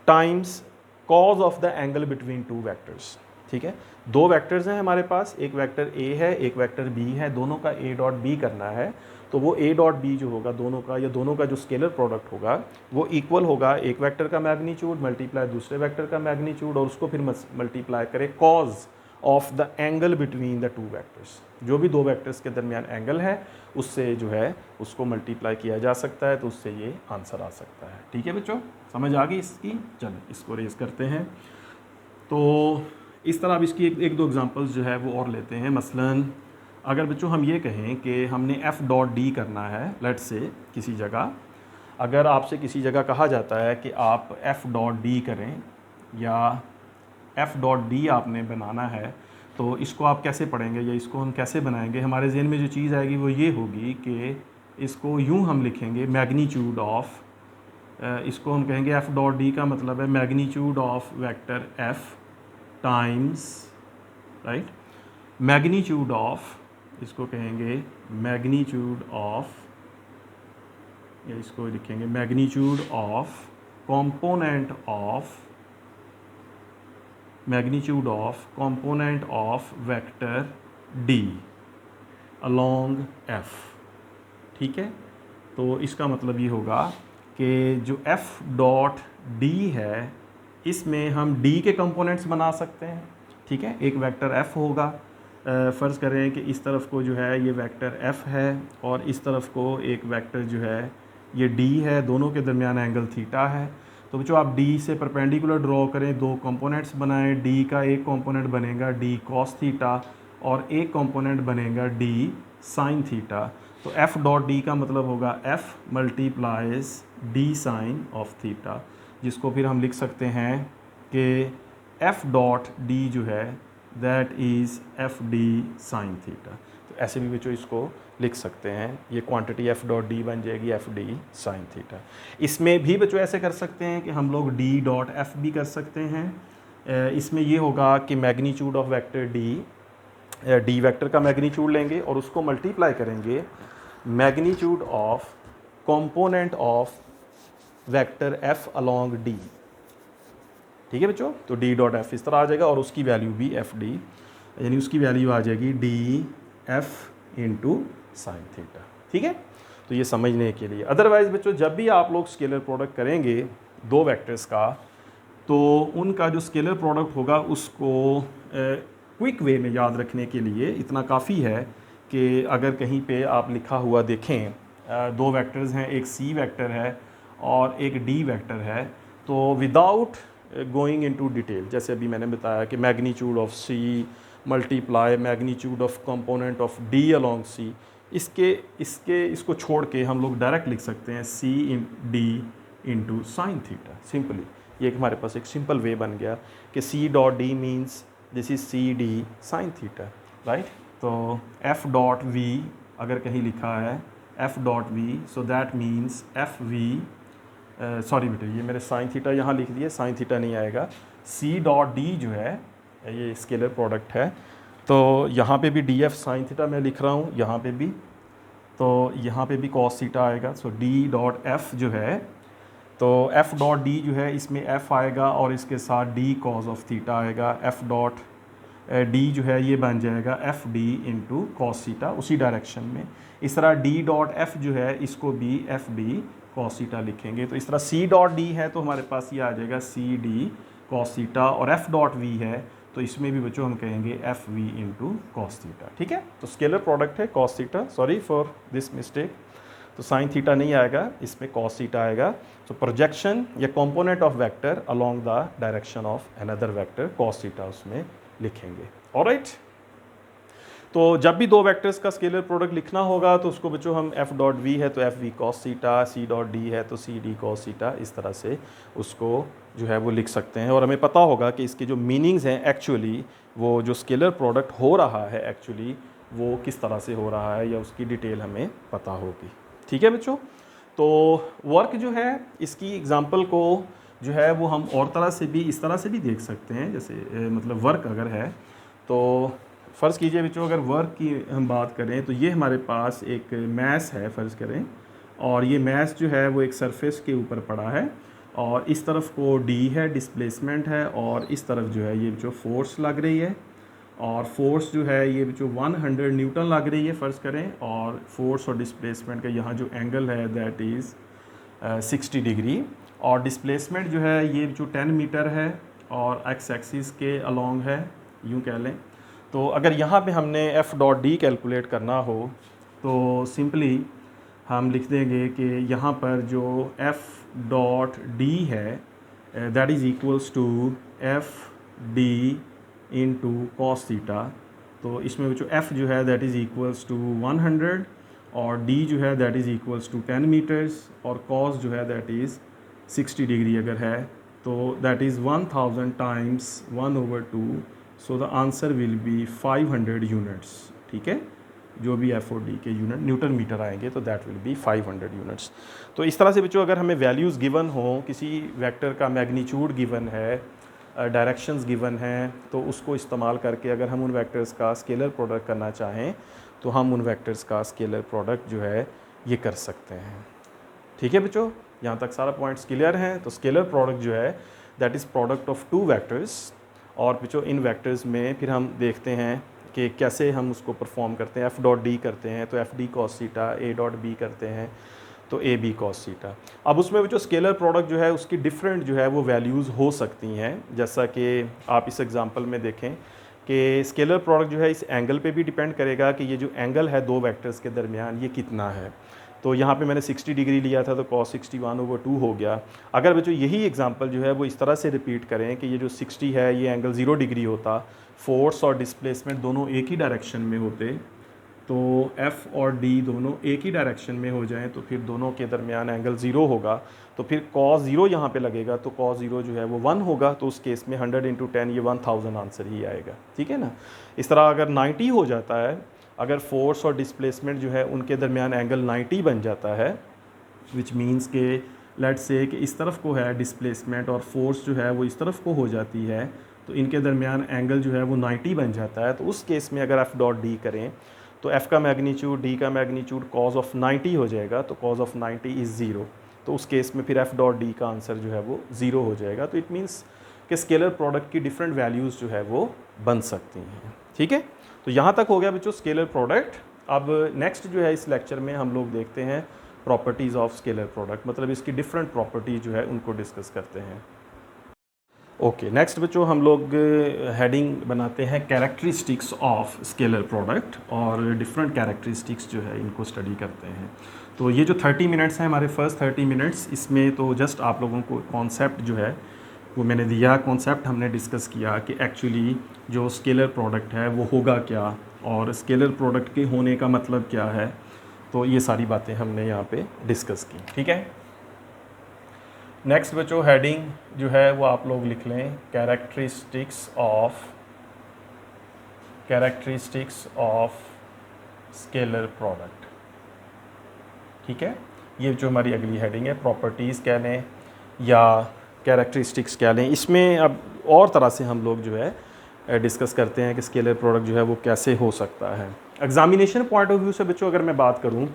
times cause of the angle between two vectors, ठीक है। दो vectors हैं हमारे पास, एक vector A है एक वेक्टर बी है, दोनों का ए डॉट बी करना है, तो वो ए डॉट बी जो होगा दोनों का या दोनों का जो स्केलर प्रोडक्ट होगा वो इक्वल होगा एक वेक्टर का मैग्नीट्यूड मल्टीप्लाई दूसरे वेक्टर का मैग्नीट्यूड और उसको फिर मल्टीप्लाई करें cause of the angle between the two vectors, जो भी दो वेक्टर्स के दरमियान एंगल है उससे जो है उसको मल्टीप्लाई किया जा सकता है, तो उससे ये आंसर आ सकता है, ठीक है बच्चों। समझ आ गई इसकी? चलो इसको रेज करते हैं। तो इस तरह अब इसकी एक दो एग्जांपल्स जो है वो और लेते हैं। मसलन अगर बच्चों हम ये कहें कि हमने एफ़ डॉट डी करना है, लेट्स से किसी जगह, अगर आपसे किसी जगह कहा जाता है कि आप एफ़ डॉट डी करें या एफ़ डॉट डी आपने बनाना है, तो इसको आप कैसे पढ़ेंगे या इसको हम कैसे बनाएंगे? हमारे जहन में जो चीज़ आएगी वो ये होगी कि इसको यूँ हम लिखेंगे मैग्नीट्यूड ऑफ, इसको हम कहेंगे एफ़ डॉट डी का मतलब है magnitude of vector F times, right, magnitude of, इसको कहेंगे मैग्नीट्यूड ऑफ, या इसको लिखेंगे magnitude of component of, magnitude of component of vector D along F. ठीक है, तो इसका मतलब ये होगा कि जो एफ डॉट डी है इसमें हम डी के कंपोनेंट्स बना सकते हैं। ठीक है, एक वेक्टर एफ होगा, फ़र्ज़ करें कि इस तरफ को जो है ये वेक्टर एफ है और इस तरफ को एक वेक्टर जो है ये डी है, दोनों के दरमियान एंगल थीटा है। तो बच्चों आप डी से परपेंडिकुलर ड्रॉ करें, दो कंपोनेंट्स बनाएं, डी का एक कंपोनेंट बनेगा डी कॉस थीटा और एक कंपोनेंट बनेगा डी साइन थीटा। तो एफ डॉट डी का मतलब होगा F multiplies D sine of theta, जिसको फिर हम लिख सकते हैं कि एफ डॉट डी जो है that is F D sine theta. तो ऐसे भी बच्चों इसको लिख सकते हैं, ये क्वांटिटी एफ डॉट डी बन जाएगी एफ डी साइन थीटा। इसमें भी बच्चों ऐसे कर सकते हैं कि हम लोग डी डॉट एफ भी कर सकते हैं। इसमें ये होगा कि magnitude of vector D vector का मैग्नीट्यूड लेंगे और उसको मल्टीप्लाई करेंगे magnitude of component of vector F along D. ठीक है बच्चों, तो डी डॉट एफ इस तरह आ जाएगा और उसकी वैल्यू भी एफ डी, यानी उसकी वैल्यू आ जाएगी D F into sine theta. ठीक है, तो ये समझने के लिए। अदरवाइज़ बच्चों जब भी आप लोग स्केलर प्रोडक्ट करेंगे दो वेक्टर्स का, तो उनका जो स्केलर प्रोडक्ट होगा उसको क्विक वे में याद रखने के लिए इतना काफ़ी है कि अगर कहीं पे आप लिखा हुआ देखें, दो वेक्टर्स हैं, एक सी वेक्टर है और एक डी वेक्टर है, तो विदाउट गोइंग इनटू डिटेल, जैसे अभी मैंने बताया कि magnitude of C multiply magnitude of component of D along C, इसको छोड़ के हम लोग डायरेक्ट लिख सकते हैं सी इन D into sine theta. Simply ये एक हमारे पास एक सिंपल वे बन गया कि C dot D means this is C D sine theta, right. तो एफ डॉट वी अगर कहीं लिखा है F dot V, so that means F V, sorry बेटे ये मेरे साइन थीटा यहाँ लिख दिए, साइन थीटा नहीं आएगा। सी डॉट डी जो है ये स्केलर प्रोडक्ट है, तो यहाँ पे भी डी एफ साइन थीटा मैं लिख रहा हूँ, यहाँ पे भी, तो यहाँ पे भी कॉस थीटा आएगा। सो डी डॉट एफ जो है, तो एफ डॉट डी जो है इसमें एफ आएगा और इसके साथ डी कॉस ऑफ थीटा आएगा। एफ डॉट डी जो है ये बन जाएगा F D into cos theta, उसी डायरेक्शन में। इस तरह डी डॉट एफ जो है इसको भी एफ डी कॉस थीटा लिखेंगे। तो इस तरह सी डॉट डी है तो हमारे पास ये आ जाएगा सी डी कॉस थीटा, और एफ डॉट वी है तो इसमें भी बच्चों हम कहेंगे F V into cos theta. ठीक है, तो स्केलर प्रोडक्ट है cos theta, sorry for this mistake. तो साइन थीटा नहीं आएगा, इसमें कॉस थीटा आएगा। तो प्रोजेक्शन या component of vector along the direction of another vector, cos theta उसमें लिखेंगे। ऑलराइट, तो जब भी दो वेक्टर्स का स्केलर प्रोडक्ट लिखना होगा तो उसको बच्चों हम एफ डॉट वी है तो F V cos theta, C dot D है तो सी डी कॉस थीटा, इस तरह से उसको जो है वो लिख सकते हैं। और हमें पता होगा कि इसके जो मीनिंग्स हैं एक्चुअली, वो जो स्केलर प्रोडक्ट हो रहा है एक्चुअली वो किस तरह से हो रहा है या उसकी डिटेल हमें पता होगी। ठीक है बच्चों, तो वर्क जो है इसकी एग्जांपल को जो है वो हम और तरह से भी, इस तरह से भी देख सकते हैं। जैसे मतलब वर्क अगर है तो फ़र्ज़ कीजिए बच्चों अगर वर्क की हम बात करें तो ये हमारे पास एक मैस है फ़र्ज़ करें, और ये मैस जो है वो एक सरफेस के ऊपर पड़ा है और इस तरफ को डी है, डिस्प्लेसमेंट है, और इस तरफ जो है ये जो फोर्स लग रही है, और फोर्स जो है ये जो 100 न्यूटन लग रही है फ़र्ज़ करें, और फोर्स और डिस्प्लेसमेंट का यहाँ जो एंगल है दैट इज़ 60 डिग्री, और डिस्प्लेसमेंट जो है ये जो 10 मीटर है और एक्स एक्सिस के अलोंग है, यूँ कह लें। तो अगर यहाँ पे हमने एफ़ डॉट डी कैलकुलेट करना हो तो सिंपली हम लिख देंगे कि यहाँ पर जो एफ़ डॉट डी है that is equals to F D into cos theta. तो इसमें जो एफ़ जो है दैट इज़ इक्वल्स टू 100 और डी जो है that is equals to 10 metres और कॉस जो है दैट इज़ 60 डिग्री अगर है तो that is 1000 times 1/2। So the answer will be 500 units. ठीक है, जो भी एफ और डी के यूनिट न्यूटन मीटर आएंगे तो दैट विल बी 500 यूनिट्स। तो इस तरह से बच्चों अगर हमें वैल्यूज़ गिवन हो, किसी वेक्टर का मैग्नीट्यूड गिवन है, डायरेक्शंस गिवन हैं, तो उसको इस्तेमाल करके अगर हम उन वेक्टर्स का स्केलर प्रोडक्ट करना चाहें तो हम उन वेक्टर्स का स्केलर प्रोडक्ट जो है ये कर सकते हैं। ठीक है बच्चों, यहाँ तक सारा पॉइंट्स क्लियर हैं। तो स्केलर प्रोडक्ट जो है that is product of two vectors, और बच्चों इन वेक्टर्स में फिर हम देखते हैं कि कैसे हम उसको परफॉर्म करते हैं। एफ़ डॉट डी करते हैं तो F D cos theta, A dot B करते हैं तो ए बी कॉस थीटा। अब उसमें जो स्केलर प्रोडक्ट जो है उसकी डिफरेंट जो है वो वैल्यूज़ हो सकती हैं, जैसा कि आप इस एग्जांपल में देखें कि स्केलर प्रोडक्ट जो है इस एंगल पे भी डिपेंड करेगा कि ये जो एंगल है दो वेक्टर्स के दरमियान ये कितना है। तो यहाँ पे मैंने 60 डिग्री लिया था तो cos 60 1/2 हो गया। अगर बच्चों यही एग्जांपल जो है वो इस तरह से रिपीट करें कि ये जो 60 है ये एंगल 0 डिग्री होता, फोर्स और डिस्प्लेसमेंट दोनों एक ही डायरेक्शन में होते, तो F और D दोनों एक ही डायरेक्शन में हो जाएं तो फिर दोनों के दरमियान एंगल 0 होगा, तो फिर cos 0 यहाँ पे लगेगा तो cos 0 जो है वो 1 होगा। तो उस केस में 100 × 10 ये 1000 आंसर ही आएगा। ठीक है ना। इस तरह अगर 90 हो जाता है, अगर फोर्स और डिस्प्लेसमेंट जो है उनके दरमियान एंगल 90 बन जाता है, विच मीन्स के लेट्स से कि इस तरफ को है डिस्प्लेसमेंट और फोर्स जो है वो इस तरफ को हो जाती है, तो इनके दरमियान एंगल जो है वो 90 बन जाता है। तो उस केस में अगर एफ़ डॉट डी करें तो एफ़ का मैग्नीट्यूड डी का मैग्नीट्यूड cos ऑफ 90 हो जाएगा, तो cos ऑफ 90 इज़ 0। तो उस केस में फिर एफ़ डॉट डी का आंसर जो है वो 0 हो जाएगा। तो इट मीन्स कि स्केलर प्रोडक्ट की डिफरेंट वैल्यूज़ जो है वो बन सकती हैं। ठीक है, तो यहाँ तक हो गया बच्चों स्केलर प्रोडक्ट। अब नेक्स्ट जो है इस लेक्चर में हम लोग देखते हैं प्रॉपर्टीज़ ऑफ स्केलर प्रोडक्ट, मतलब इसकी डिफरेंट प्रॉपर्टी जो है उनको डिस्कस करते हैं। ओके, नेक्स्ट बच्चों हम लोग हेडिंग बनाते हैं कैरेक्टरिस्टिक्स ऑफ स्केलर प्रोडक्ट, और डिफरेंट कैरेक्टरिस्टिक्स जो है इनको स्टडी करते हैं। तो ये जो 30 मिनट्स हैं हमारे फर्स्ट 30 मिनट्स, इसमें तो जस्ट आप लोगों को कॉन्सेप्ट जो है वो मैंने दिया, कॉन्सेप्ट हमने डिस्कस किया कि एक्चुअली जो स्केलर प्रोडक्ट है वो होगा क्या और स्केलर प्रोडक्ट के होने का मतलब क्या है। तो ये सारी बातें हमने यहाँ पे डिस्कस की। ठीक है, नेक्स्ट बच्चों हेडिंग जो है वो आप लोग लिख लें कैरेक्टरिस्टिक्स ऑफ स्केलर प्रोडक्ट। ठीक है, ये जो हमारी अगली हेडिंग है, प्रॉपर्टीज़ कह लें या कैरेक्टरिस्टिक्स कह लें। इसमें अब और तरह से हम लोग जो है डिस्कस करते हैं कि स्केलर प्रोडक्ट जो है वो कैसे हो सकता है। एग्जामिनेशन पॉइंट ऑफ व्यू से बच्चों अगर मैं बात करूं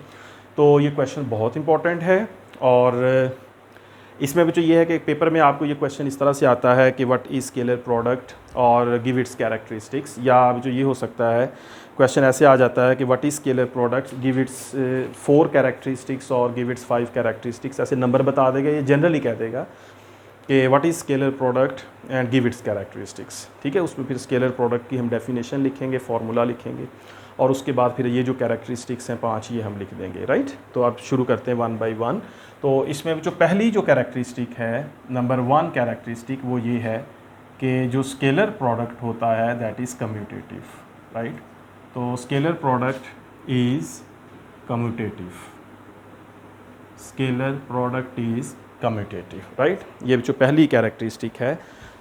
तो ये क्वेश्चन बहुत इंपॉर्टेंट है, और इसमें बच्चों ये है कि पेपर में आपको ये क्वेश्चन इस तरह से आता है कि व्हाट इज़ स्केलर प्रोडक्ट और गिव इट्स कैरेक्टरिस्टिक्स, या जो ये हो सकता है क्वेश्चन ऐसे आ जाता है कि what is scalar product, give its 4 characteristics और गिव इट्स 5 कैरेक्टरिस्टिक्स, ऐसे नंबर बता देगा। ये जनरली कह देगा कि what is scalar product and give its characteristics. ठीक है, उसमें फिर स्केलर प्रोडक्ट की हम डेफिनेशन लिखेंगे, फार्मूला लिखेंगे, और उसके बाद फिर ये जो कैरेक्टरिस्टिक्स हैं 5 ये हम लिख देंगे। राइट, तो अब शुरू करते हैं 1 बाय 1। तो इसमें जो पहली जो कैरेक्टरिस्टिक है, नंबर 1 कैरेक्टरिस्टिक, वो ये है कि जो स्केलर प्रोडक्ट होता है दैट इज़ कम्यूटेटिव। राइट, तो scalar product is commutative, scalar product is commutative. Right, ये जो पहली कैरेक्टरिस्टिक है।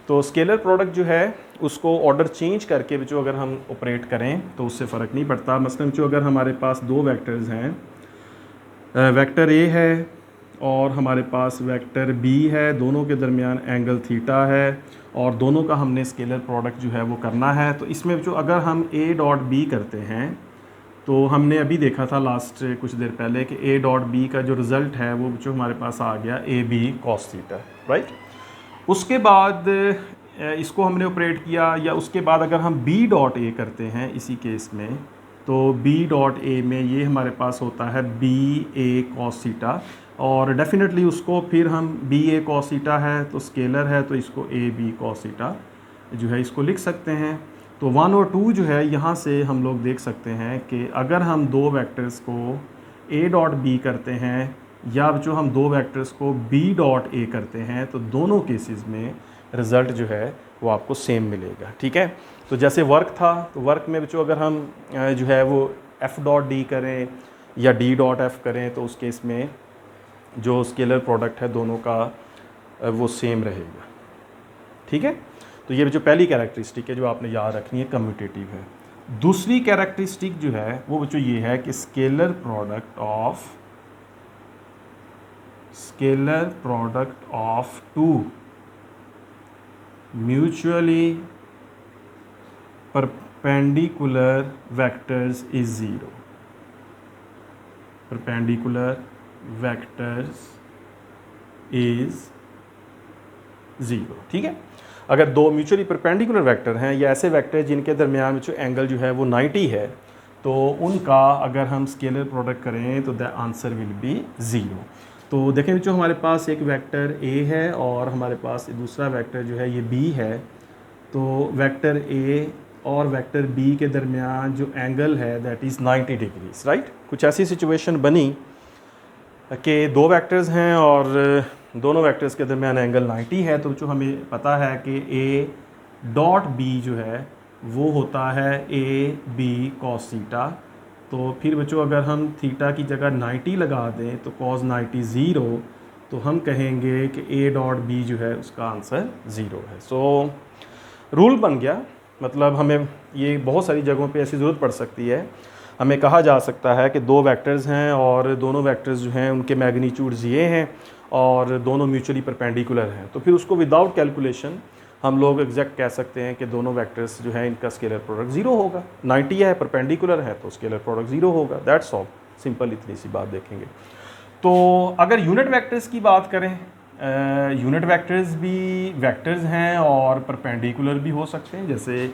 तो स्केलर प्रोडक्ट जो है उसको ऑर्डर चेंज करके जो अगर हम ऑपरेट करें तो उससे फ़र्क नहीं पड़ता। मसलन जो अगर हमारे पास 2 वेक्टर्स हैं, वेक्टर ए है और हमारे पास वेक्टर बी है, दोनों के दरमियान एंगल थीटा है और दोनों का हमने स्केलर प्रोडक्ट जो है वो करना है। तो इसमें जो अगर हम ए डॉट बी करते हैं तो हमने अभी देखा था लास्ट कुछ देर पहले कि ए डॉट बी का जो रिज़ल्ट है वो जो हमारे पास आ गया A B cos theta. Right, उसके बाद इसको हमने ऑपरेट किया, या उसके बाद अगर हम बी डॉट ए करते हैं इसी केस में, तो बी डॉट ए में ये हमारे पास होता है बी ए कॉस थीटा, और डेफिनेटली उसको फिर हम बी ए कॉस थीटा है तो स्केलर है तो इसको ए बी कॉस थीटा जो है इसको लिख सकते हैं। तो 1 और 2 जो है यहाँ से हम लोग देख सकते हैं कि अगर हम 2 वेक्टर्स को ए डॉट बी करते हैं या जो हम दो वेक्टर्स को बी डॉट ए करते हैं, तो दोनों केसेस में रिज़ल्ट जो है वो आपको सेम मिलेगा। ठीक है, तो जैसे वर्क था, तो वर्क में बच्चों अगर हम जो है वो एफ डॉट डी करें या डी डॉट एफ करें, तो उस केस में जो स्केलर प्रोडक्ट है दोनों का वो सेम रहेगा। ठीक है, तो ये जो पहली कैरेक्टरिस्टिक है जो आपने याद रखनी है, कम्यूटेटिव है। दूसरी कैरेक्टरिस्टिक जो है वो बच्चों ये है कि scalar product of two mutually perpendicular vectors is zero. Perpendicular vectors is zero. ठीक है, अगर दो म्यूचुअली परपेंडिकुलर वेक्टर हैं या ऐसे वेक्टर जिनके दरमियान जो एंगल जो है वो 90 है, तो उनका अगर हम स्केलर प्रोडक्ट करें तो the answer will be zero. तो देखें जो हमारे पास एक वेक्टर ए है और हमारे पास दूसरा वेक्टर जो है ये बी है, तो वेक्टर ए और वेक्टर बी के दरमियान जो एंगल है दैट इज़ 90 डिग्रीज, राइट। कुछ ऐसी सिचुएशन बनी कि दो वेक्टर्स हैं और दोनों वेक्टर्स के दरमियान एंगल 90 है, तो जो हमें पता है कि ए डॉट बी जो है वो होता है ए बी कॉस थीटा। तो फिर बच्चों अगर हम थीटा की जगह 90 लगा दें तो कॉस 90 ज़ीरो, तो हम कहेंगे कि ए डॉट बी जो है उसका आंसर ज़ीरो है। सो रूल बन गया, मतलब हमें ये बहुत सारी जगहों पे ऐसी ज़रूरत पड़ सकती है। हमें कहा जा सकता है कि दो वेक्टर्स हैं और दोनों वेक्टर्स जो हैं उनके मैग्नीट्यूड्स ये हैं और दोनों म्यूचुअली परपेंडिकुलर हैं, तो फिर उसको विदाउट कैलकुलेशन हम लोग एग्जैक्ट कह सकते हैं कि दोनों वेक्टर्स जो हैं इनका स्केलर प्रोडक्ट ज़ीरो होगा। 90 है, परपेंडिकुलर है, तो स्केलर प्रोडक्ट ज़ीरो होगा। दैट्स ऑल, सिंपल इतनी सी बात देखेंगे। तो अगर यूनिट वेक्टर्स की बात करें, यूनिट वेक्टर्स भी वेक्टर्स हैं और परपेंडिकुलर भी हो सकते हैं। जैसे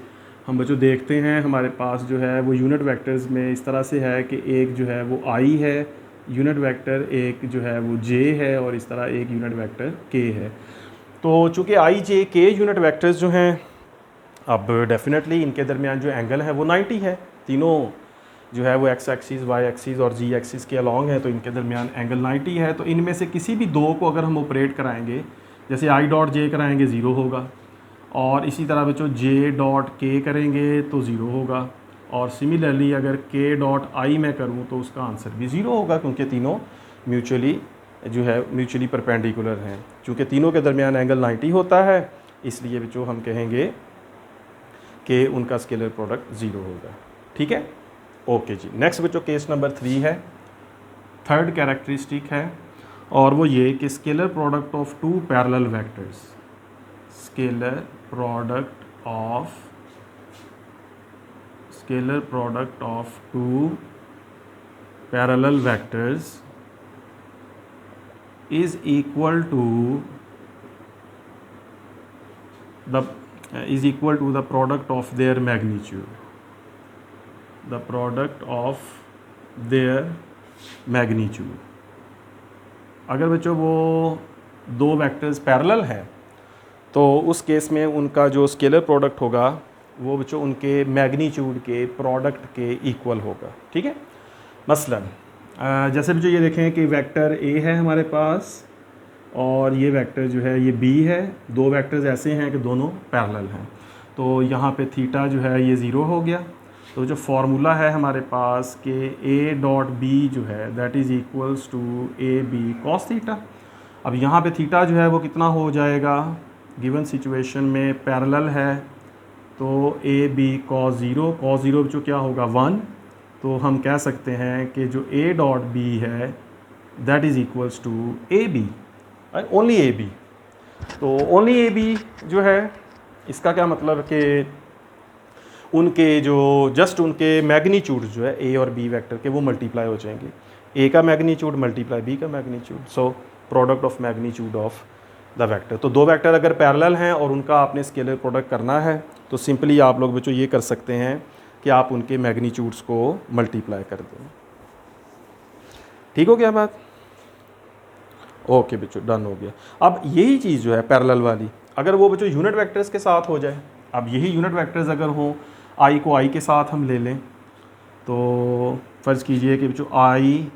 हम बच्चों देखते हैं हमारे पास जो है वो यूनिट वेक्टर्स में इस तरह से है कि एक जो है वो आई है यूनिट वेक्टर, एक जो है वो जे है और इस तरह एक यूनिट वेक्टर के है। तो चूँकि आई जे के यूनिट वेक्टर्स जो हैं, अब डेफिनेटली इनके दरमियान जो एंगल है वो 90 है। तीनों जो है वो एक्स एक्सिस, वाई एक्सिस और जी एक्सिस के अलॉन्ग है, तो इनके दरमियान एंगल 90 है। तो इनमें से किसी भी दो को अगर हम ऑपरेट कराएंगे, जैसे आई डॉट जे कराएंगे ज़ीरो होगा, और इसी तरह बच्चों जे डॉट के करेंगे तो ज़ीरो होगा, और सिमिलरली अगर के डॉट आई मैं करूँ तो उसका आंसर भी ज़ीरो होगा, क्योंकि तीनों म्यूचुअली जो है म्यूचुअली परपेंडिकुलर हैं। चूँकि तीनों के दरमियान एंगल 90 होता है, इसलिए बच्चों हम कहेंगे कि उनका स्केलर प्रोडक्ट ज़ीरो होगा। ठीक है, ओके जी। नेक्स्ट बच्चों केस नंबर 3 है, थर्ड कैरेक्टरिस्टिक है, और वो ये कि scalar product of two parallel vectors, scalar product of two parallel vectors is equal to the product of their magnitude, the product of their magnitude। अगर बच्चों वो दो वेक्टर्स पैरेलल हैं तो उस केस में उनका जो स्केलर प्रोडक्ट होगा वो बच्चों उनके मैग्नीट्यूड के प्रोडक्ट के इक्वल होगा। ठीक है, मसलन जैसे बच्चों ये देखें कि वेक्टर ए है हमारे पास और ये वेक्टर जो है ये बी है। दो वेक्टर्स ऐसे हैं कि दोनों पैरेलल हैं, तो यहाँ पे थीटा जो है ये ज़ीरो हो गया। तो जो फार्मूला है हमारे पास कि ए डॉट बी जो है that is equals to A B cos theta. अब यहाँ पे थीटा जो है वो कितना हो जाएगा, गिवन सिचुएशन में पैरेलल है तो A B cos zero, cos zero जो क्या होगा 1, तो हम कह सकते हैं कि जो a डॉट बी है that is equals to A B, only A B. तो ओनली ए बी जो है इसका क्या मतलब कि उनके जो जस्ट उनके मैग्नीट्यूड जो है ए और बी वेक्टर के वो मल्टीप्लाई हो जाएंगे। ए का मैग्नीट्यूड मल्टीप्लाई बी का magnitude, so product of magnitude of the vector. तो दो वेक्टर अगर पैरेलल हैं और उनका आपने स्केलर प्रोडक्ट करना है तो सिंपली आप लोग बच्चों ये कर सकते हैं कि आप उनके मैग्नीट्यूड्स को मल्टीप्लाई कर दें। ठीक हो गया बात, ओके बच्चों, डन हो गया। अब यही चीज़ जो है पैरेलल वाली अगर वो बच्चों यूनिट वेक्टर्स के साथ हो जाए, अब यही यूनिट वेक्टर्स अगर हों, आई को आई के साथ हम ले लें, तो फ़र्ज़ कीजिए कि बच्चों आई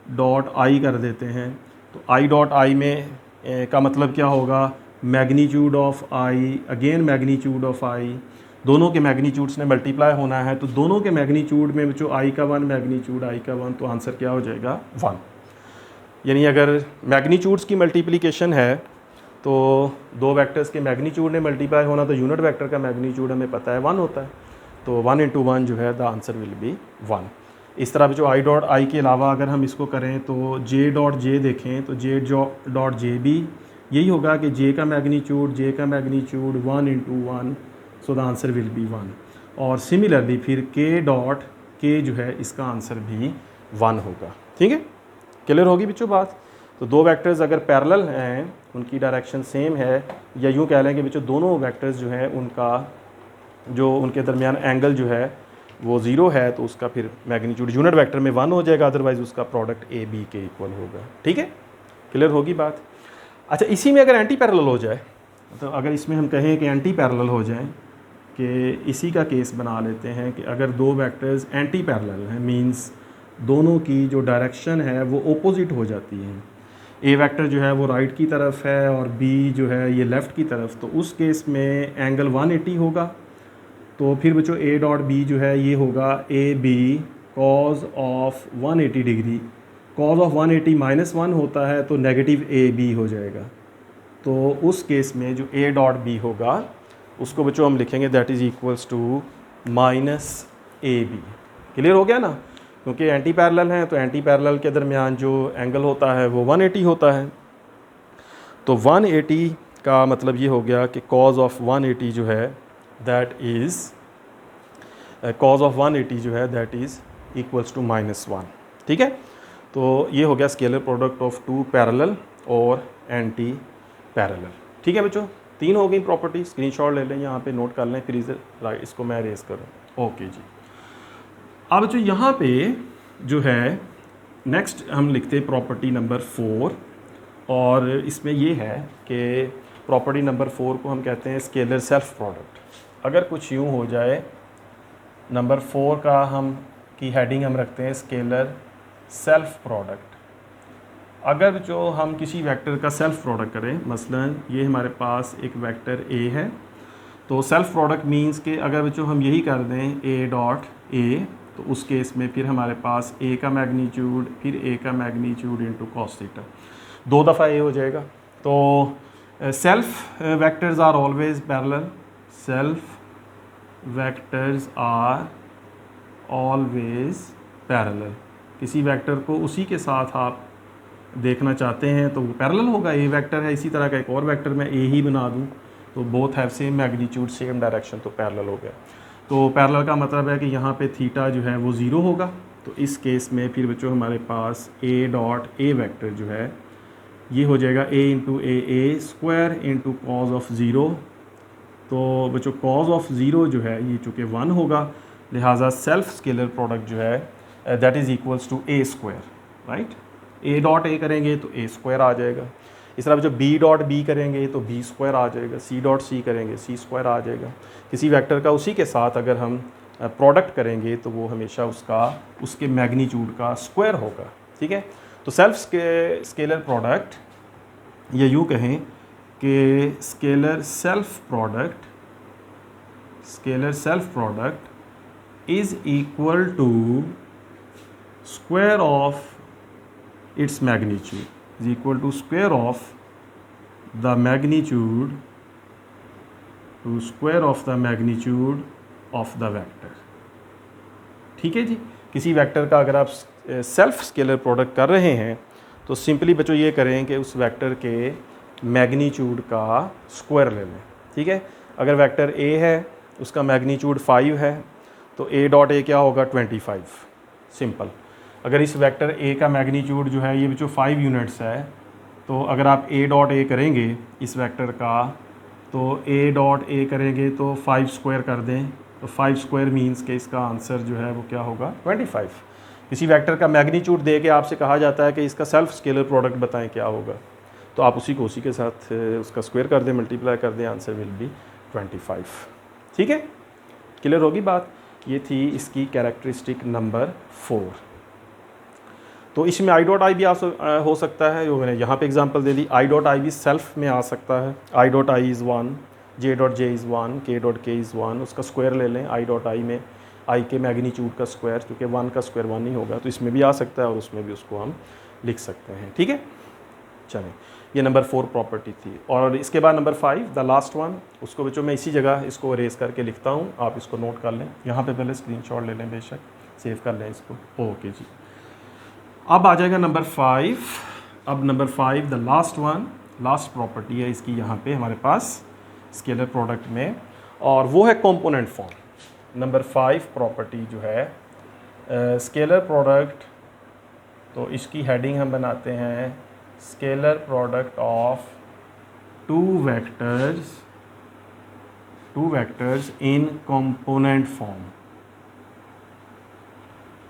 डॉट आई कर देते हैं, तो आई डॉट आई में का मतलब क्या होगा, magnitude of I again magnitude of I, दोनों के मैग्नीट्यूड्स ने मल्टीप्लाई होना है, तो दोनों के मैग्नीट्यूड में जो आई का 1 मैग्नीट्यूड आई का 1, तो आंसर क्या हो जाएगा 1। यानी अगर मैग्नीट्यूड्स की मल्टीप्लिकेशन है तो दो वेक्टर्स के मैग्नीट्यूड ने मल्टीप्लाई होना, तो यूनिट वेक्टर का मैग्नीट्यूड हमें पता है 1 होता है, तो 1 × 1 जो है द आंसर विल बी 1। इस तरह जो आई डॉट आई के अलावा अगर हम इसको करें तो जे डॉट जे देखें, तो जे डॉट जे भी यही होगा कि जे का magnitude 1 × 1, so the answer will B 1। और सिमिलरली फिर के डॉट के जो है इसका आंसर भी 1 होगा। ठीक है, क्लियर होगी बच्चों बात। तो दो वेक्टर्स अगर पैरेलल हैं, उनकी डायरेक्शन सेम है, या यूँ कह लें कि बच्चों दोनों वेक्टर्स जो हैं उनका जो उनके दरमियान एंगल जो है वो 0 है, तो उसका फिर मैग्नीट्यूड यूनिट वेक्टर में 1 हो जाएगा, अदरवाइज उसका प्रोडक्ट ए बी के इक्वल होगा। ठीक है, क्लियर होगी बात। अच्छा, इसी में अगर एंटी पैरेलल हो जाए, तो अगर इसमें हम कहें कि एंटी पैरेलल हो जाए, कि इसी का केस बना लेते हैं कि अगर दो वेक्टर्स एंटी पैरेलल हैं, मींस दोनों की जो डायरेक्शन है वो ओपोजिट हो जाती है, ए वेक्टर जो है वो राइट की तरफ है और बी जो है ये लेफ़्ट की तरफ, तो उस केस में एंगल 180 होगा। तो फिर बच्चों ए डॉट बी जो है ये होगा A B cos of 180 degree, cos of 180 -1 होता है, तो नेगेटिव ए बी हो जाएगा। तो उस केस में जो ए डॉट बी होगा उसको बच्चों हम लिखेंगे that is equals to -AB। Clear हो गया ना, क्योंकि एंटी पैरेलल हैं, तो एंटी पैरेलल के दरमियान जो एंगल होता है वो 180 होता है। तो 180 का मतलब ये हो गया कि कॉज ऑफ 180 जो है दैट इज़ कॉज ऑफ 180 जो है दैट इज़ इक्वल्स टू -1। ठीक है, तो ये हो गया scalar product of two parallel और एंटी पैरेलल। ठीक है बच्चों, 3 हो गई प्रॉपर्टी, स्क्रीनशॉट ले लें, यहाँ पे नोट कर लें, फिर राइट इसको मैं रेस करूँ। ओके जी, अब जो यहाँ पे जो है नेक्स्ट हम लिखते हैं प्रॉपर्टी नंबर 4, और इसमें ये है कि प्रॉपर्टी नंबर 4 को हम कहते हैं स्केलर सेल्फ प्रोडक्ट। अगर कुछ यूँ हो जाए, नंबर 4 का हम की हेडिंग हम रखते हैं स्केलर सेल्फ प्रोडक्ट। अगर जो हम किसी वेक्टर का सेल्फ प्रोडक्ट करें, मसलन ये हमारे पास एक वेक्टर ए है, तो सेल्फ प्रोडक्ट मींस कि अगर बच्चों हम यही कर दें ए डॉट ए, तो उस केस में फिर हमारे पास ए का मैग्नीट्यूड फिर ए का मैग्नीट्यूड इंटू कॉस थीटा, 2 दफ़ा ए हो जाएगा। तो self vectors are always parallel, self vectors are always parallel. किसी वेक्टर को उसी के साथ आप देखना चाहते हैं तो वो पैरेलल होगा, ए वेक्टर है, इसी तरह का एक और वेक्टर मैं ए ही बना दूं, तो both have same magnitude same direction, तो पैरेलल हो गया। तो पैरेलल का मतलब है कि यहाँ पे थीटा जो है वो 0 होगा। तो इस केस में फिर बच्चों हमारे पास ए डॉट ए वेक्टर जो है ये हो जाएगा A into A square into cos of 0। तो बच्चों कॉज ऑफ 0 जो है ये चूँकि 1 होगा, लिहाजा सेल्फ स्केलर प्रोडक्ट जो है that is equals to A square, right. A dot A करेंगे तो ए स्क्वायर आ जाएगा, इस तरह जो बी डॉट बी करेंगे तो बी स्क्वायर आ जाएगा, सी डॉट सी करेंगे सी स्क्वायर आ जाएगा। किसी वेक्टर का उसी के साथ अगर हम प्रोडक्ट करेंगे तो वो हमेशा उसके मैग्नीट्यूड का स्क्वायर होगा। ठीक है, तो सेल्फ स्केलर प्रोडक्ट, या यूँ कहें कि scalar self product is equal to square of its magnitude is equal to square of the magnitude of the vector। ठीक है जी, किसी वेक्टर का अगर आप सेल्फ स्केलर प्रोडक्ट कर रहे हैं तो सिंपली बच्चों ये करें कि उस वेक्टर के मैग्नीट्यूड का स्क्वायर ले लें। ठीक है, अगर वेक्टर ए है उसका मैग्नीट्यूड 5 है तो ए डॉट ए क्या होगा 25, सिंपल। अगर इस वेक्टर ए का मैग्नीट्यूड जो है ये बच्चों 5 यूनिट्स है, तो अगर आप ए डॉट ए करेंगे इस वेक्टर का, तो ए डॉट ए करेंगे तो 5 स्क्वायर कर दें, तो 5 स्क्वायर मीन्स कि इसका आंसर जो है वो क्या होगा 25। किसी वेक्टर का मैग्नीट्यूड दे के आपसे कहा जाता है कि इसका सेल्फ स्केलर प्रोडक्ट बताएं क्या होगा, तो आप उसी के साथ उसका स्क्वायर कर दें, मल्टीप्लाई कर दें, आंसर विल बी 25। ठीक है, क्लियर होगी बात। ये थी इसकी कैरेक्टरिस्टिक नंबर 4। तो इसमें आई डॉट आई भी हो सकता है, जो मैंने यहाँ पे एग्जांपल दे दी। आई डॉट आई भी सेल्फ में आ सकता है। आई dot I is 1, J dot J is 1, के डॉट के इज़ 1, उसका स्क्वायर ले लें आई डॉट आई में, आई के मैग्नीट्यूड का स्क्वायर, क्योंकि 1 का स्क्वायर 1 ही होगा, तो इसमें भी आ सकता है और उसमें भी उसको हम लिख सकते हैं। ठीक है, चलें, ये नंबर 4 प्रॉपर्टी थी। और इसके बाद नंबर 5 द लास्ट वन, उसको बच्चों मैं इसी जगह इसको अरेज करके लिखता हूँ, आप इसको नोट कर लें। यहाँ पे पहले स्क्रीनशॉट ले लें, बेशक सेव कर लें इसको। ओके जी, अब आ जाएगा नंबर 5। अब number 5 the last one, last property है इसकी यहाँ पे हमारे पास स्केलर प्रोडक्ट में, और वो है कंपोनेंट फॉर्म। नंबर 5 प्रॉपर्टी जो है स्केलर प्रोडक्ट, तो इसकी हेडिंग हम बनाते हैं scalar product of two vectors in component form,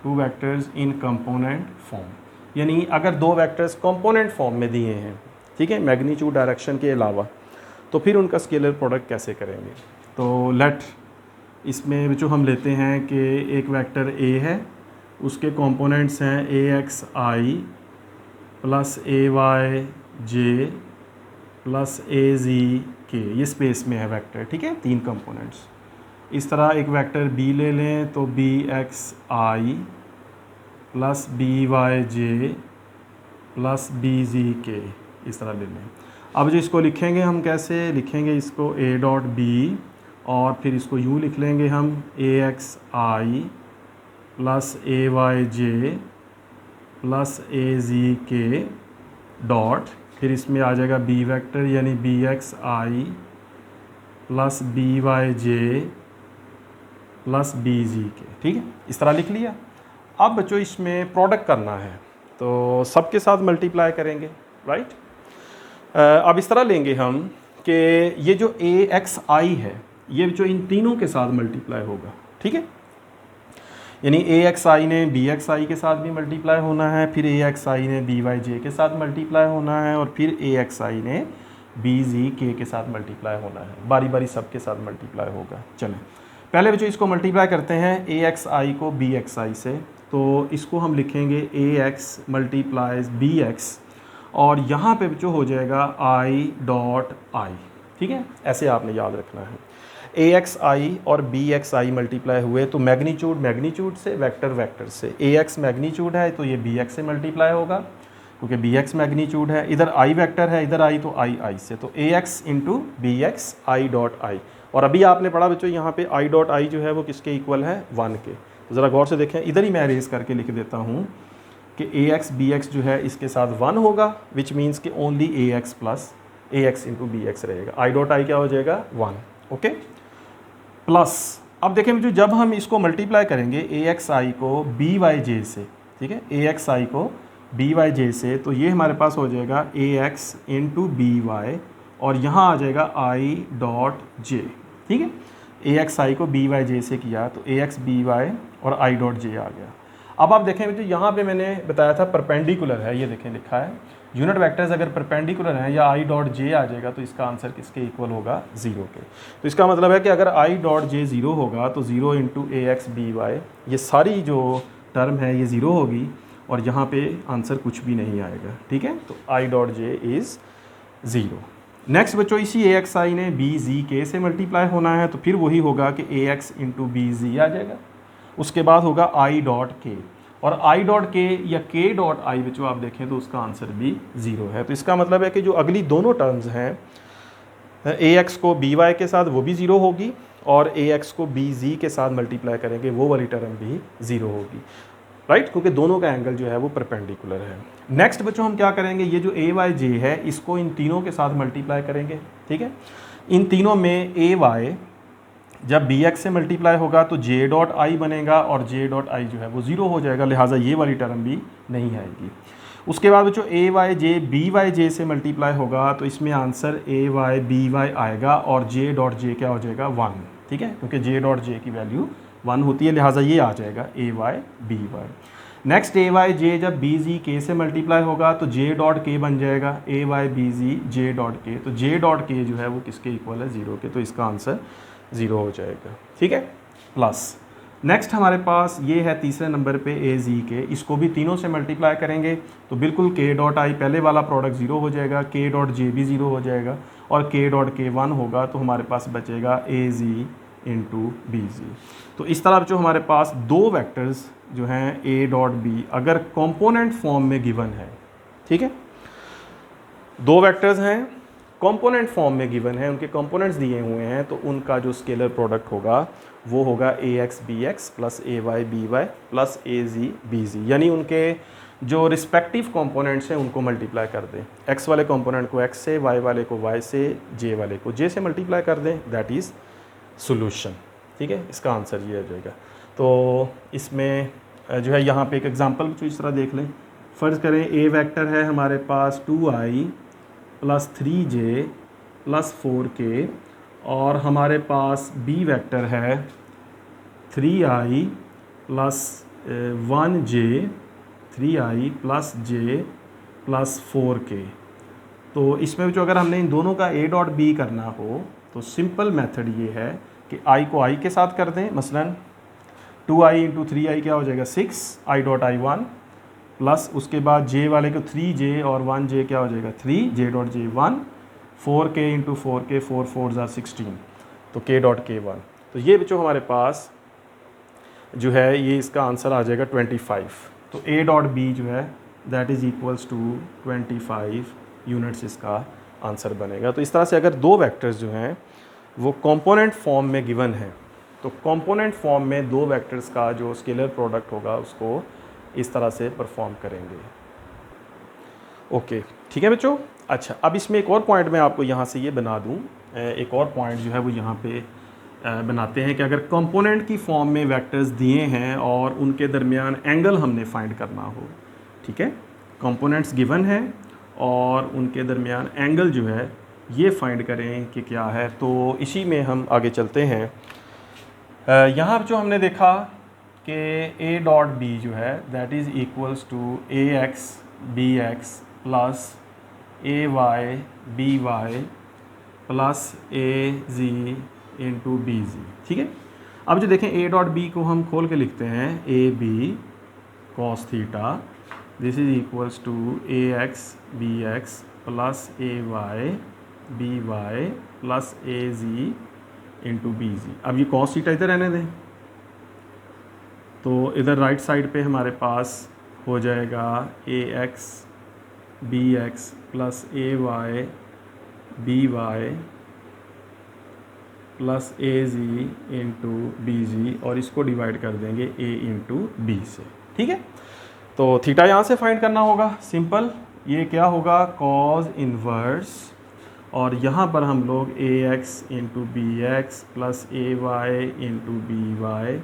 two vectors in component form. यानी अगर दो वेक्टर्स कंपोनेंट फॉर्म में दिए हैं, ठीक है, मैग्नीट्यूड डायरेक्शन के अलावा, तो फिर उनका स्केलर प्रोडक्ट कैसे करेंगे। तो लेट इसमें जो हम लेते हैं कि एक वेक्टर ए है, उसके कंपोनेंट्स हैं ए x I plus A Y J plus A जी के, ये स्पेस में है वेक्टर, ठीक है, 3 कंपोनेंट्स। इस तरह एक वेक्टर बी ले लें तो बी एक्स आई प्लस बी वाई जे प्लस बी जी के, इस तरह ले लें। अब जो इसको लिखेंगे हम कैसे लिखेंगे, इसको ए डॉट बी, और फिर इसको यूँ लिख लेंगे हम ए x I plus A Y J plus A जी के डॉट, फिर इसमें आ जाएगा बी वेक्टर यानी बी एक्स आई प्लस बी वाई जे प्लस बी जी के, ठीक है, इस तरह लिख लिया। अब बच्चों इसमें प्रोडक्ट करना है, तो सबके साथ मल्टीप्लाई करेंगे, राइट। अब इस तरह लेंगे हम कि ये जो ए एक्स आई है, ये जो इन तीनों के साथ मल्टीप्लाई होगा, ठीक है, यानी ए एक्स आई ने बी एक्स आई के साथ भी मल्टीप्लाई होना है, फिर ए एक्स आई ने बी वाई जे के साथ मल्टीप्लाई होना है, और फिर ए एक्स आई ने बी जी के साथ मल्टीप्लाई होना है। बारी बारी सबके साथ मल्टीप्लाई होगा। चलें, पहले बच्चों इसको मल्टीप्लाई करते हैं ए एक्स आई को बी एक्स आई से, तो इसको हम लिखेंगे ए एक्स मल्टीप्लाइज बी एक्स, और यहाँ पे बच्चों हो जाएगा आई डॉट आई, ठीक है, ऐसे आपने याद रखना है। ए एक्स आई और बी एक्स आई मल्टीप्लाई हुए तो मैग्नीट्यूड से, वेक्टर से, ए एक्स मैग्नीट्यूड है तो ये बी एक्स से मल्टीप्लाई होगा, क्योंकि बी एक्स मैग्नीट्यूड है, इधर आई वेक्टर है, इधर आई तो आई से, तो A x into B x I dot I. और अभी आपने पढ़ा बच्चों यहाँ पे आई डॉट आई जो है वो किसके इक्वल है, 1 के। तो ज़रा गौर से देखें, इधर ही मैं अरेज करके लिख देता हूँ कि ए एक्स बी एक्स जो है इसके साथ 1 होगा, विच मीन्स कि ओनली ए एक्स प्लस ए एक्स इंटू बी एक्स रहेगा। आई डॉट आई क्या हो जाएगा, 1, ओके, प्लस। अब देखें जो जब हम इसको मल्टीप्लाई करेंगे ए एक्स आई को बी वाई जे से, ठीक है, ए एक्स आई को बी वाई जे से, तो ये हमारे पास हो जाएगा ए एक्स इंटू बी वाई, और यहाँ आ जाएगा आई डॉट जे, ठीक है। ए एक्स आई को बी वाई जे से किया तो ए एक्स बी वाई और आई डॉट जे आ गया। अब आप देखें बच्चों यहाँ पे मैंने बताया था परपेंडिकुलर है, ये देखें लिखा है यूनिट वेक्टर्स अगर परपेंडिकुलर हैं या आई डॉट जे आ जाएगा तो इसका आंसर किसके इक्वल होगा, 0 के। तो इसका मतलब है कि अगर आई डॉट जे 0 होगा तो 0 इंटू ए एक्स बी वाई, ये सारी जो टर्म है ये 0 होगी, और यहाँ पे आंसर कुछ भी नहीं आएगा, ठीक है। तो I dot J is 0। Next बच्चों इसी ए एक्स आई ने बी जी के से मल्टीप्लाई होना है, तो फिर वही होगा कि ए एक्स इंटू बी जी आ जाएगा, उसके बाद होगा आई डॉट के, और आई डॉट के या के डॉट आई बच्चों आप देखें तो उसका आंसर भी 0 है। तो इसका मतलब है कि जो अगली दोनों टर्म्स हैं ए एक्स को बी वाई के साथ वो भी 0 होगी, और ए एक्स को बी जी के साथ मल्टीप्लाई करेंगे वो वाली टर्म भी 0 होगी, राइट, क्योंकि दोनों का एंगल जो है वो परपेंडिकुलर है। नेक्स्ट बच्चों हम क्या करेंगे, ये जो ए वाई जे है इसको इन तीनों के साथ मल्टीप्लाई करेंगे, ठीक है। इन तीनों में ए वाई जब बी एक्स से मल्टीप्लाई होगा तो जे डॉट आई बनेगा, और जे डॉट आई जो है वो 0 हो जाएगा, लिहाजा ये वाली टर्म भी नहीं आएगी। उसके बाद बच्चों A Y J B Y J से मल्टीप्लाई होगा तो इसमें answer A Y B Y आएगा, और जे डॉट जे क्या हो जाएगा, 1, ठीक है, क्योंकि जे डॉट जे की वैल्यू 1 होती है, लिहाजा ये आ जाएगा ए वाई बी वाई। नेक्स्ट ए वाई जे जब बी जी के से मल्टीप्लाई होगा तो जे डॉट के बन जाएगा ए वाई बी जी जे डॉट के, तो जे डॉट के जो है वो किसके इक्वल है, 0 के, तो इसका आंसर 0 हो जाएगा, ठीक है, प्लस। नेक्स्ट हमारे पास ये है तीसरे नंबर पे ए जी के, इसको भी तीनों से मल्टीप्लाई करेंगे तो बिल्कुल के डॉट आई पहले वाला प्रोडक्ट ज़ीरो हो जाएगा, के डॉट जे भी ज़ीरो हो जाएगा और के डॉट के वन होगा, तो हमारे पास बचेगा ए जी इंटू बी जी। तो इस तरह जो हमारे पास दो वेक्टर्स जो हैं ए डॉट बी अगर कंपोनेंट फॉर्म में गिवन है, ठीक है, दो वेक्टर्स हैं कंपोनेंट फॉर्म में गिवन है, उनके कंपोनेंट्स दिए हुए हैं, तो उनका जो स्केलर प्रोडक्ट होगा वो होगा ए x B x plus A Y B y plus A G B जी, यानी उनके जो रिस्पेक्टिव कंपोनेंट्स हैं उनको मल्टीप्लाई कर दें, एक्स वाले कंपोनेंट को एक्स से, वाई वाले को वाई से, जे वाले को जे से मल्टीप्लाई कर दें, दैट इज़ सोल्यूशन। ठीक है, इसका आंसर ये हो जाएगा। तो इसमें जो है यहाँ पे एक एग्जांपल कुछ इस तरह देख लें। फ़र्ज़ करें ए वेक्टर है हमारे पास 2i plus 3j plus 4k और हमारे पास बी वेक्टर है 3i plus 1j 3i plus j plus 4k। तो इसमें जो अगर हमने इन दोनों का a डॉट बी करना हो तो सिंपल मेथड ये है कि i को i के साथ कर दें, मसलन 2i इंटू 3i क्या हो जाएगा 6 i डॉट आई 1 प्लस उसके बाद j वाले को 3j और 1j क्या हो जाएगा 3 j dot j 1 4k into 4k 4 4 16 तो k डॉट k 1। तो ये बच्चों हमारे पास जो है ये इसका आंसर आ जाएगा 25। तो a डॉट b जो है that is equals to 25 units इसका आंसर बनेगा। तो इस तरह से अगर दो वेक्टर्स जो हैं वो कंपोनेंट फॉर्म में गिवन है तो कंपोनेंट फॉर्म में दो वेक्टर्स का जो स्केलर प्रोडक्ट होगा उसको इस तरह से परफॉर्म करेंगे। ओके, ठीक है बच्चों। अच्छा, अब इसमें एक और पॉइंट मैं आपको यहाँ से ये बना दूँ, एक और पॉइंट जो है वो यहाँ पे बनाते हैं कि अगर कंपोनेंट की फॉर्म में वेक्टर्स दिए हैं और उनके दरमियान एंगल हमने फाइंड करना हो, ठीक है, कंपोनेंट्स गिवन है और उनके दरमियान एंगल जो है ये फाइंड करें कि क्या है। तो इसी में हम आगे चलते हैं। यहाँ जो हमने देखा कि a डॉट बी जो है that is equals to A x B x plus A Y B y plus A z into B z. ठीक है, अब जो देखें a डॉट बी को हम खोल के लिखते हैं A B cos theta, this is equals to A x B x plus A Y B y plus A z into B z. अब ये कॉस थीटा इधर रहने दें तो इधर राइट साइड पे हमारे पास हो जाएगा ए x B x plus A Y B y plus A z into B जी और इसको डिवाइड कर देंगे ए इंटू बी से। ठीक है, तो थीटा यहाँ से फाइंड करना होगा, सिंपल, ये क्या होगा कॉज इन्वर्स और यहाँ पर हम लोग A x into B x plus A y into B y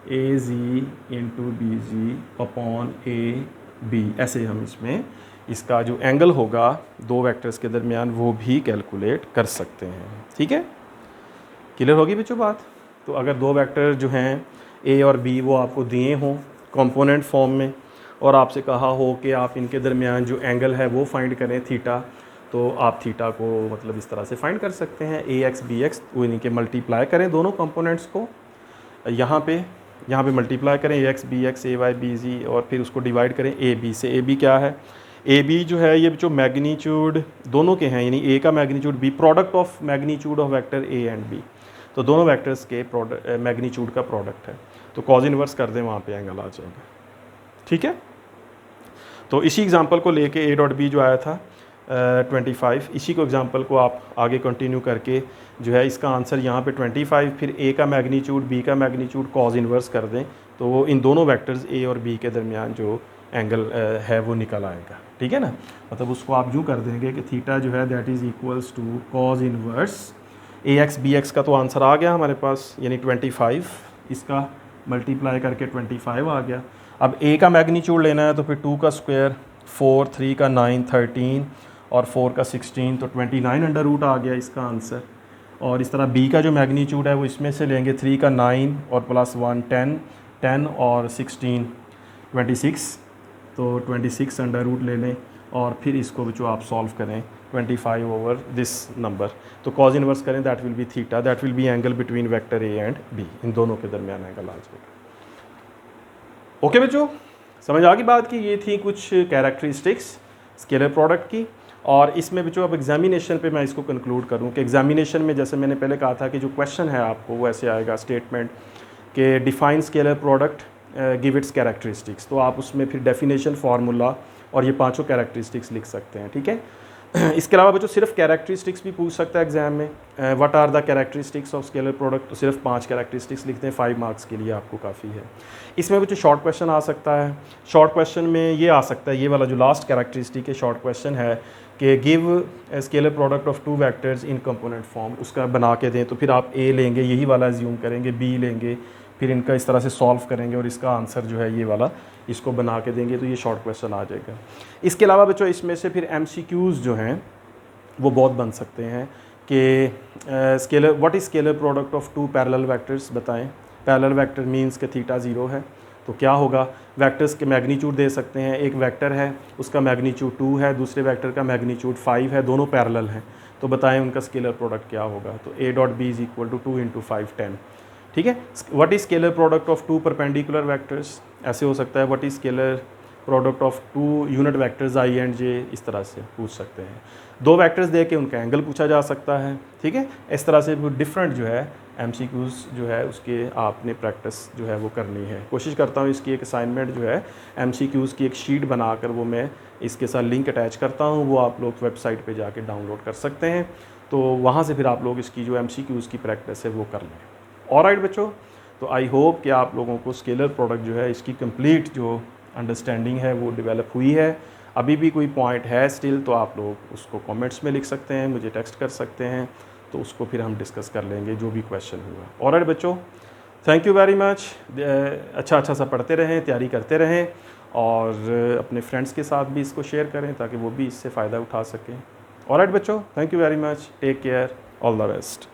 A z into B z upon A B, ऐसे हम इसमें इसका जो एंगल होगा दो वेक्टर्स के दरमियान वो भी कैलकुलेट कर सकते हैं। ठीक है, क्लियर होगी बच्चों बात। तो अगर दो वेक्टर जो हैं ए और बी वो आपको दिए हों कंपोनेंट फॉर्म में और आपसे कहा हो कि आप इनके दरमियान जो एंगल है वो फाइंड करें थीटा, तो आप थीटा को मतलब इस तरह से फाइंड कर सकते हैं, ए एक्स बी एक्स वो इनके मल्टीप्लाई करें दोनों कंपोनेंट्स को, यहाँ पे मल्टीप्लाई करें ए एक्स बी एक्स ए वाई बी जी और फिर उसको डिवाइड करें ए बी से। ए बी क्या है, ए बी जो है ये जो मैग्नीट्यूड दोनों के हैं, यानी ए का magnitude B, product of magnitude of vector A and B, तो दोनों वेक्टर्स के प्रोडक्ट मैग्नीट्यूड का प्रोडक्ट है, तो कॉज इन्वर्स कर दें वहाँ पे एंगल आ जाएगा। ठीक है, तो इसी एग्जांपल को लेके ए डॉट बी जो आया था 25, इसी को एग्जांपल को आप आगे कंटिन्यू करके जो है इसका आंसर यहाँ पे 25 फिर ए का मैग्नीट्यूड बी का मैग्नीट्यूड कॉज इन्वर्स कर दें तो वो इन दोनों वेक्टर्स ए और बी के दरमियान जो एंगल है वो निकल आएगा। ठीक है ना, मतलब उसको आप यूँ कर देंगे कि थीटा जो है that is equals to cos inverse A x B X का तो आंसर आ गया हमारे पास, यानी 25, इसका मल्टीप्लाई करके 25 आ गया। अब ए का मैग्नीट्यूड लेना है तो फिर 2 का स्क्वायर 4, 3 का 9 13 और 4 का 16 तो 29 अंडर रूट आ गया इसका आंसर। और इस तरह बी का जो मैग्नीट्यूड है वो इसमें से लेंगे 3 का 9 और प्लस 1 10 और 16 26 तो 26 अंडर रूट ले लें और फिर इसको जो आप सॉल्व करें 25 ओवर दिस नंबर, तो कॉज इन्वर्स करें that will be theta, that will be angle between vector A and B, इन दोनों के दरमियान एंगल आ जाएगा। ओके बच्चों, समझ आ गई बात की ये थी कुछ कैरेक्टरिस्टिक्स स्केलर प्रोडक्ट की। और इसमें बच्चों अब एग्जामिनेशन पे मैं इसको कंक्लूड करूँ कि एग्जामिनेशन में जैसे मैंने पहले कहा था कि जो क्वेश्चन है आपको वो ऐसे आएगा स्टेटमेंट कि define scalar product give its characteristics, तो आप उसमें फिर डेफिनेशन फार्मूला और ये पांचों कैरेक्टरिस्टिक्स लिख सकते हैं, ठीक है। इसके अलावा बच्चों सिर्फ कैरेक्टरिस्टिक्स भी पूछ सकता है एग्जाम में, what are the characteristics of scalar product, तो सिर्फ 5 कैरेक्टरिस्टिक्स लिखते हैं, 5 मार्क्स के लिए आपको काफ़ी है। इसमें बच्चों शॉर्ट क्वेश्चन आ सकता है, शॉर्ट क्वेश्चन में ये आ सकता है, ये वाला जो लास्ट कैरेक्टरिस्टिक है शॉर्ट क्वेश्चन है कि give scalar product of 2 vectors in component form, उसका बना के दें, तो फिर आप ए लेंगे, यही वाला एज्यूम करेंगे, बी लेंगे, फिर इनका इस तरह से सॉल्व करेंगे और इसका आंसर जो है ये वाला इसको बना के देंगे, तो ये शॉर्ट क्वेश्चन आ जाएगा। इसके अलावा बच्चों इसमें से फिर MCQs जो हैं वो बहुत बन सकते हैं कि scalar what is scalar product of 2 parallel vectors बताएं। पैरेलल वेक्टर मींस के थीटा 0 है, तो क्या होगा, वेक्टर्स के मैग्नीट्यूड दे सकते हैं, एक वेक्टर है उसका मैग्नीट्यूड 2 है, दूसरे वेक्टर का मैग्नीट्यूड 5 है, दोनों पैरेलल हैं, तो बताएं उनका स्केलर प्रोडक्ट क्या होगा। तो A.B = 2 × 5 10, ठीक है। What is scalar product of 2 perpendicular vectors, ऐसे हो सकता है what is scalar product of 2 unit vectors I and J, इस तरह से पूछ सकते हैं। 2 वेक्टर्स दे के उनका एंगल पूछा जा सकता है, ठीक है। इस तरह से डिफरेंट जो है MCQs जो है उसके आपने प्रैक्टिस जो है वो करनी है। कोशिश करता हूँ इसकी एक असाइनमेंट जो है MCQs की एक शीट बनाकर वो मैं इसके साथ लिंक अटैच करता हूँ, वो आप लोग वेबसाइट पे जाके डाउनलोड कर सकते हैं, तो वहाँ से फिर आप लोग इसकी जो MCQs की प्रैक्टिस है वो कर लें। ऑलराइट बच्चों, तो आई होप कि आप लोगों को स्केलर प्रोडक्ट जो है इसकी कंप्लीट जो अंडरस्टैंडिंग है वो डेवलप हुई है। अभी भी कोई पॉइंट है स्टिल तो आप लोग उसको कमेंट्स में लिख सकते हैं, मुझे टेक्स्ट कर सकते हैं, तो उसको फिर हम डिस्कस कर लेंगे जो भी क्वेश्चन हुआ। ऑलराइट बच्चों, थैंक यू वेरी मच। अच्छा सा पढ़ते रहें, तैयारी करते रहें और अपने फ्रेंड्स के साथ भी इसको शेयर करें ताकि वो भी इससे फ़ायदा उठा सकें। ऑलराइट बच्चों, thank you very much, take care, all the best.